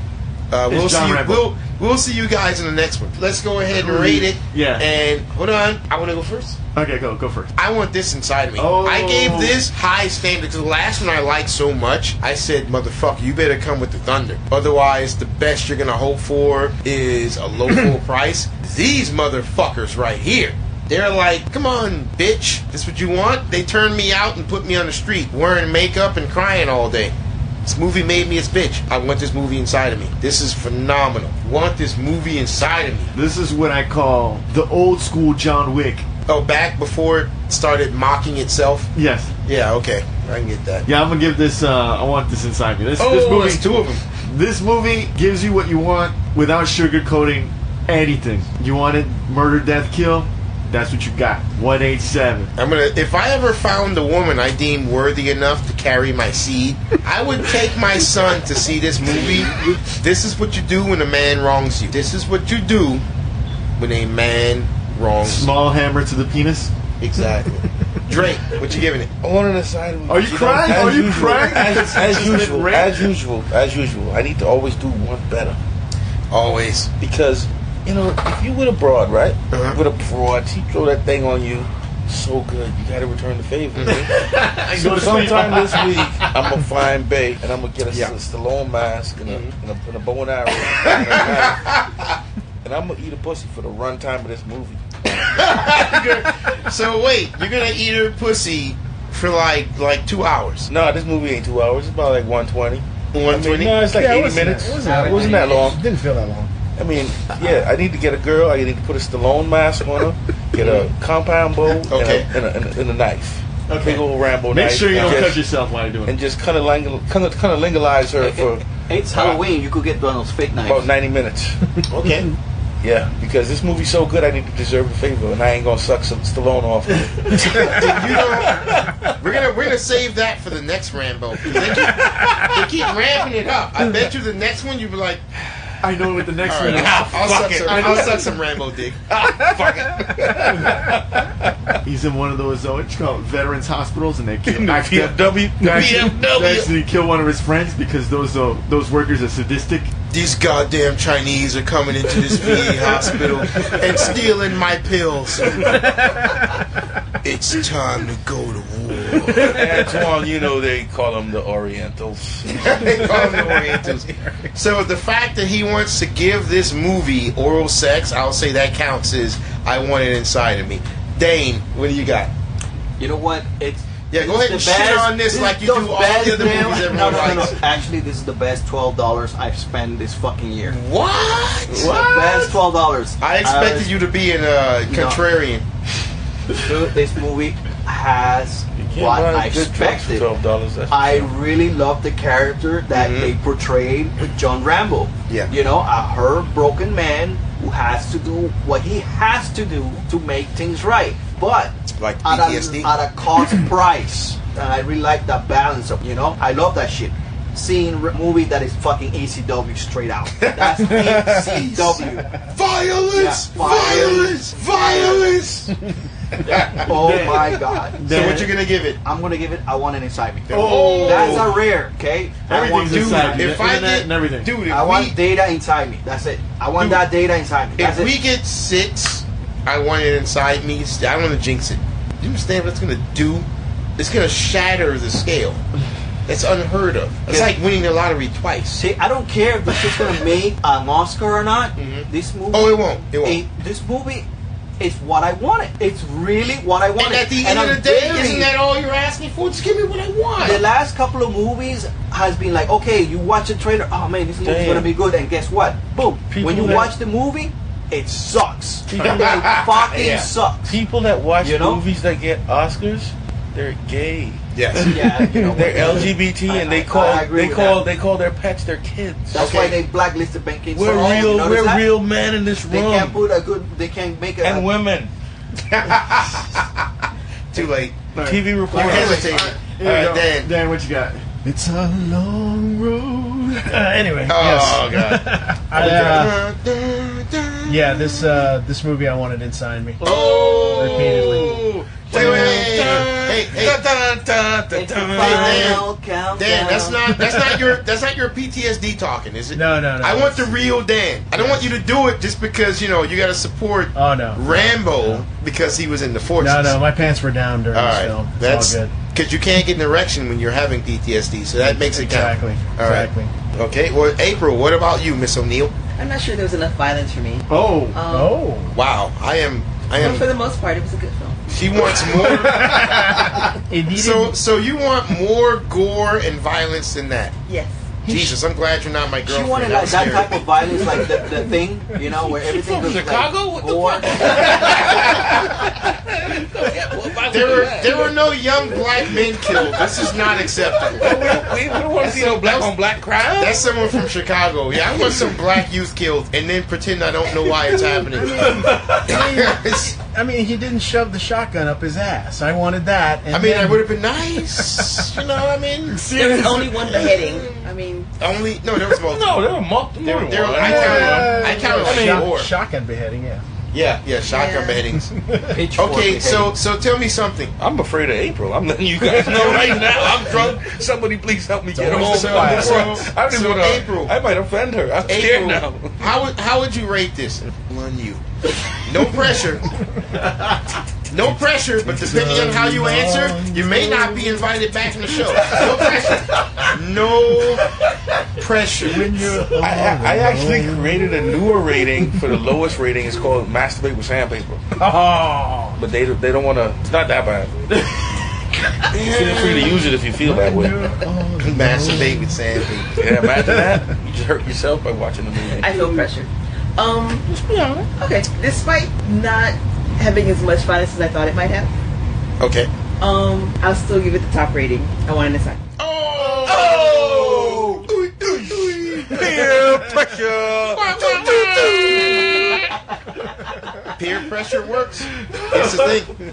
we'll John see. Rambo. We'll see you guys in the next one. Let's go ahead and rate it. Yeah. And hold on, I want to go first. Okay, go first. I want this inside of me. Oh. I gave this high standard because the last one I liked so much. I said, motherfucker, you better come with the thunder. Otherwise, the best you're gonna hope for is a low full price. These motherfuckers right here. They're like, come on, bitch. This what you want? They turned me out and put me on the street wearing makeup and crying all day. This movie made me its bitch. I want this movie inside of me. This is phenomenal. Want this movie inside of me. This is what I call the old school John Wick. Oh, back before it started mocking itself? Yes. Yeah, okay. I can get that. Yeah, I'm gonna give this. I want this inside me. This Oh, movie. there's 2 of them. This movie gives you what you want without sugarcoating anything. You wanted murder, death, kill. That's what you got. 187. If I ever found a woman I deemed worthy enough to carry my seed, I would take my son to see this movie. This is what you do when a man wrongs you. This is what you do when a man wrongs you. Small hammer to the penis. Exactly. Drake, what you giving it? On and aside. Are you crying? Are you crying? As usual. I need to always do one better. Always. Because, if you with a broad, right? Uh-huh. With a broad, she throw that thing on you so good, you gotta return the favor. So sometime this week, I'm gonna find Bay and I'm gonna get a Stallone mask and a bow and arrow and I'm gonna eat a pussy for the runtime of this movie. So wait, you're gonna eat her pussy for like 2 hours? No, this movie ain't 2 hours. It's about like 120. 120? No, it's like 80 minutes. It It wasn't that long. It didn't feel that long. I mean, I need to get a girl. I need to put a Stallone mask on her, get a compound bow, and a knife. Okay. Big old Rambo Make knife. sure you don't And cut yourself while you're doing and it. just kind of legalize her for It's Halloween. You could get one of those fake knives. about 90 minutes. Okay. Yeah, because this movie's so good, I need to deserve a favor, and I ain't gonna suck some Stallone off. We're gonna save that for the next Rambo. They keep ramping it up. I bet you the next one you'll be like, I know what the next all one right, is. I'll suck some Rambo dick. Fuck it. He's in one of those, what you call it, veterans hospitals, and they kill BMW. They actually kill one of his friends because those workers are sadistic. These goddamn Chinese are coming into this VA hospital and stealing my pills. It's time to go to war. Antoine, they call them the Orientals. They call them the Orientals. So the fact that he wants to give this movie oral sex, I'll say that counts as I want it inside of me. Dane, what do you got? You know what? Go ahead and shit on this like you do all the other movies everyone likes. Actually, this is the best $12 I've spent this fucking year. What? It's the best $12. I expected you to be in contrarian. Dude, this movie has what I expected. $12. I really love the character that they portrayed with John Rambo. Yeah. A heartbroken man who has to do what he has to do to make things right. But Like at PTSD. a cost price. And I really like that balance of, I love that shit. Seeing a movie that is fucking ECW straight out. That's ECW. Violence! Yeah, Violence! Oh my god. So what you gonna give it? I'm gonna give it I Want It Inside Me. Oh. That's a rare, okay? Everything's inside you. If The I internet get and everything. Dude, if I want data inside me. That's it. I want that data inside me. That's if it. we get 6, I want it inside me. I don't want to jinx it. Do you understand what it's gonna do? It's gonna shatter the scale. It's unheard of. It's like winning the lottery twice. See, I don't care if this is gonna make an Oscar or not. This movie. Oh, it won't. It won't. This movie is what I wanted. It's really what I wanted. And at the end of I'm the day, very- isn't that all you're asking for? Just give me what I want. The last couple of movies has been like, okay, you watch the trailer, oh man, this movie's Damn. gonna be good, and guess what? Boom. People when you that- watch the movie, it sucks. It fucking sucks. People that watch You know? movies that get Oscars, they're gay. Yes. Yeah, They're LGBT, and they I call agree with they call their pets their kids. That's why they blacklisted Ben Kingsley. We're You notice that? real men in this They room, can't put a good. They can't make a. and women. Too late. TV You're reporters. hesitating. Here we All go. right, Dan. Dan, what you got? It's a long road. Anyway, Oh, yes. God. Yeah, this movie I wanted inside me. Oh! Repeatedly. Wait. Hey, It's the final countdown. Dan, that's not your PTSD talking, is it? No. I want the real Dan. I don't want you to do it just because you got to support Oh no. Rambo because he was in the forces. No, my pants were down during All this right, film. It's that's all good. because you can't get an erection when you're having PTSD, so that makes it count. Exactly. All right. Exactly. Okay. Well, April, what about you, Miss O'Neill? I'm not sure there was enough violence for me. Oh. Oh. Wow, I am. But for the most part, it was a good film. She wants more. It needed, So you want more gore and violence than that? Yes. Jesus, I'm glad you're not my She girlfriend. wanted I'm like that scared. type of violence, like the thing, where everything was Chicago? like What the gore. There were no young black men killed. This is not acceptable. We don't want to see no black on black crime. That's someone from Chicago. Yeah, I want some black youth killed and then pretend I don't know why it's happening. I mean, he didn't shove the shotgun up his ass. I wanted that. And I mean, then- that would have been nice. You know what I mean? There was only one beheading. I mean, Only no, there was multiple. No, there were multiple. I counted shot- four. shotgun beheading. Yeah. Yeah, shotgun Yeah. beheadings. Pitchfork Okay, beheading. so tell me something. I'm afraid of April. I'm letting you guys know right now. I'm drunk. Somebody please help me get Don't home. so- I don't so even want to. April. I might offend her. I'm scared now. How would you rate this? On you. No pressure. No pressure, but depending on how you answer, you may not be invited back in the show. No pressure. No pressure. I actually created a newer rating for the lowest rating. It's called masturbate with sandpaper. Oh. But they don't want to. It's not that bad. Feel free to use it if you feel that way. Masturbate with sandpaper. Yeah, imagine that. You just hurt yourself by watching the movie. I feel pressured. Okay. Despite not having as much fun as I thought it might have, Okay. I'll still give it the top rating. I wanted to say. Oh! Peer pressure. Peer pressure works. It's the thing.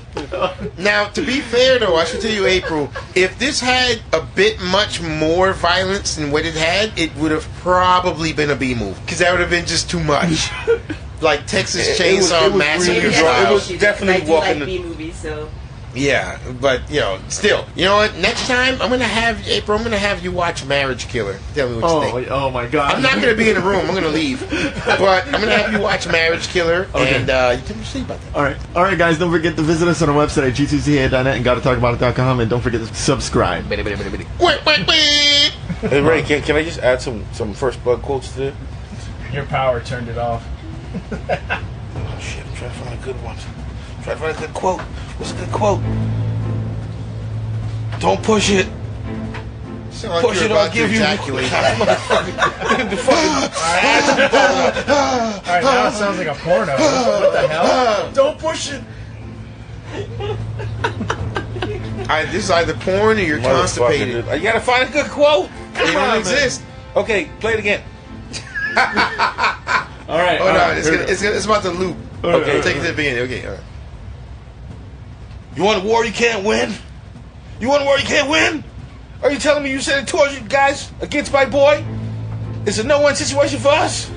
Now, to be fair, though, I should tell you, April, if this had a bit much more violence than what it had, it would have probably been a B movie. Because that would have been just too much. Like Texas Chainsaw Massacre really style. it was definitely I do walking like the- B movies, so. Yeah, but, still. You know what? Next time, I'm going to have you watch Marriage Killer. Tell me what you think. Oh my god. I'm not going to be in the room. I'm going to leave. But I'm going to have you watch Marriage Killer, Okay. and you can sleep about that. Alright, guys, don't forget to visit us on our website at g2ca.net and gottatalkaboutit.com, and don't forget to subscribe. Wait. Hey Ray, can I just add some First Blood quotes to it? Your power turned it off. Oh shit, I'm trying to find a good one. Try to find a good quote. What's a good quote? Don't push it. So like Push you're it, about I'll to give you. ejaculate. The fucking. Alright, now it sounds like a porno. What the hell? Don't push it. This is either porn or you're constipated. Motherfucker, dude. You gotta find a good quote. They don't exist. Okay, play it again. Alright. Hold on, it's about to loop. Okay. Take it to the beginning. Okay, all right. You want a war you can't win? You want a war you can't win? Are you telling me you sent 200 guys against my boy? It's a no-win situation for us?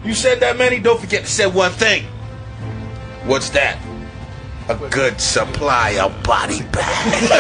You said that many, don't forget to say one thing. What's that? A good supply of body bags.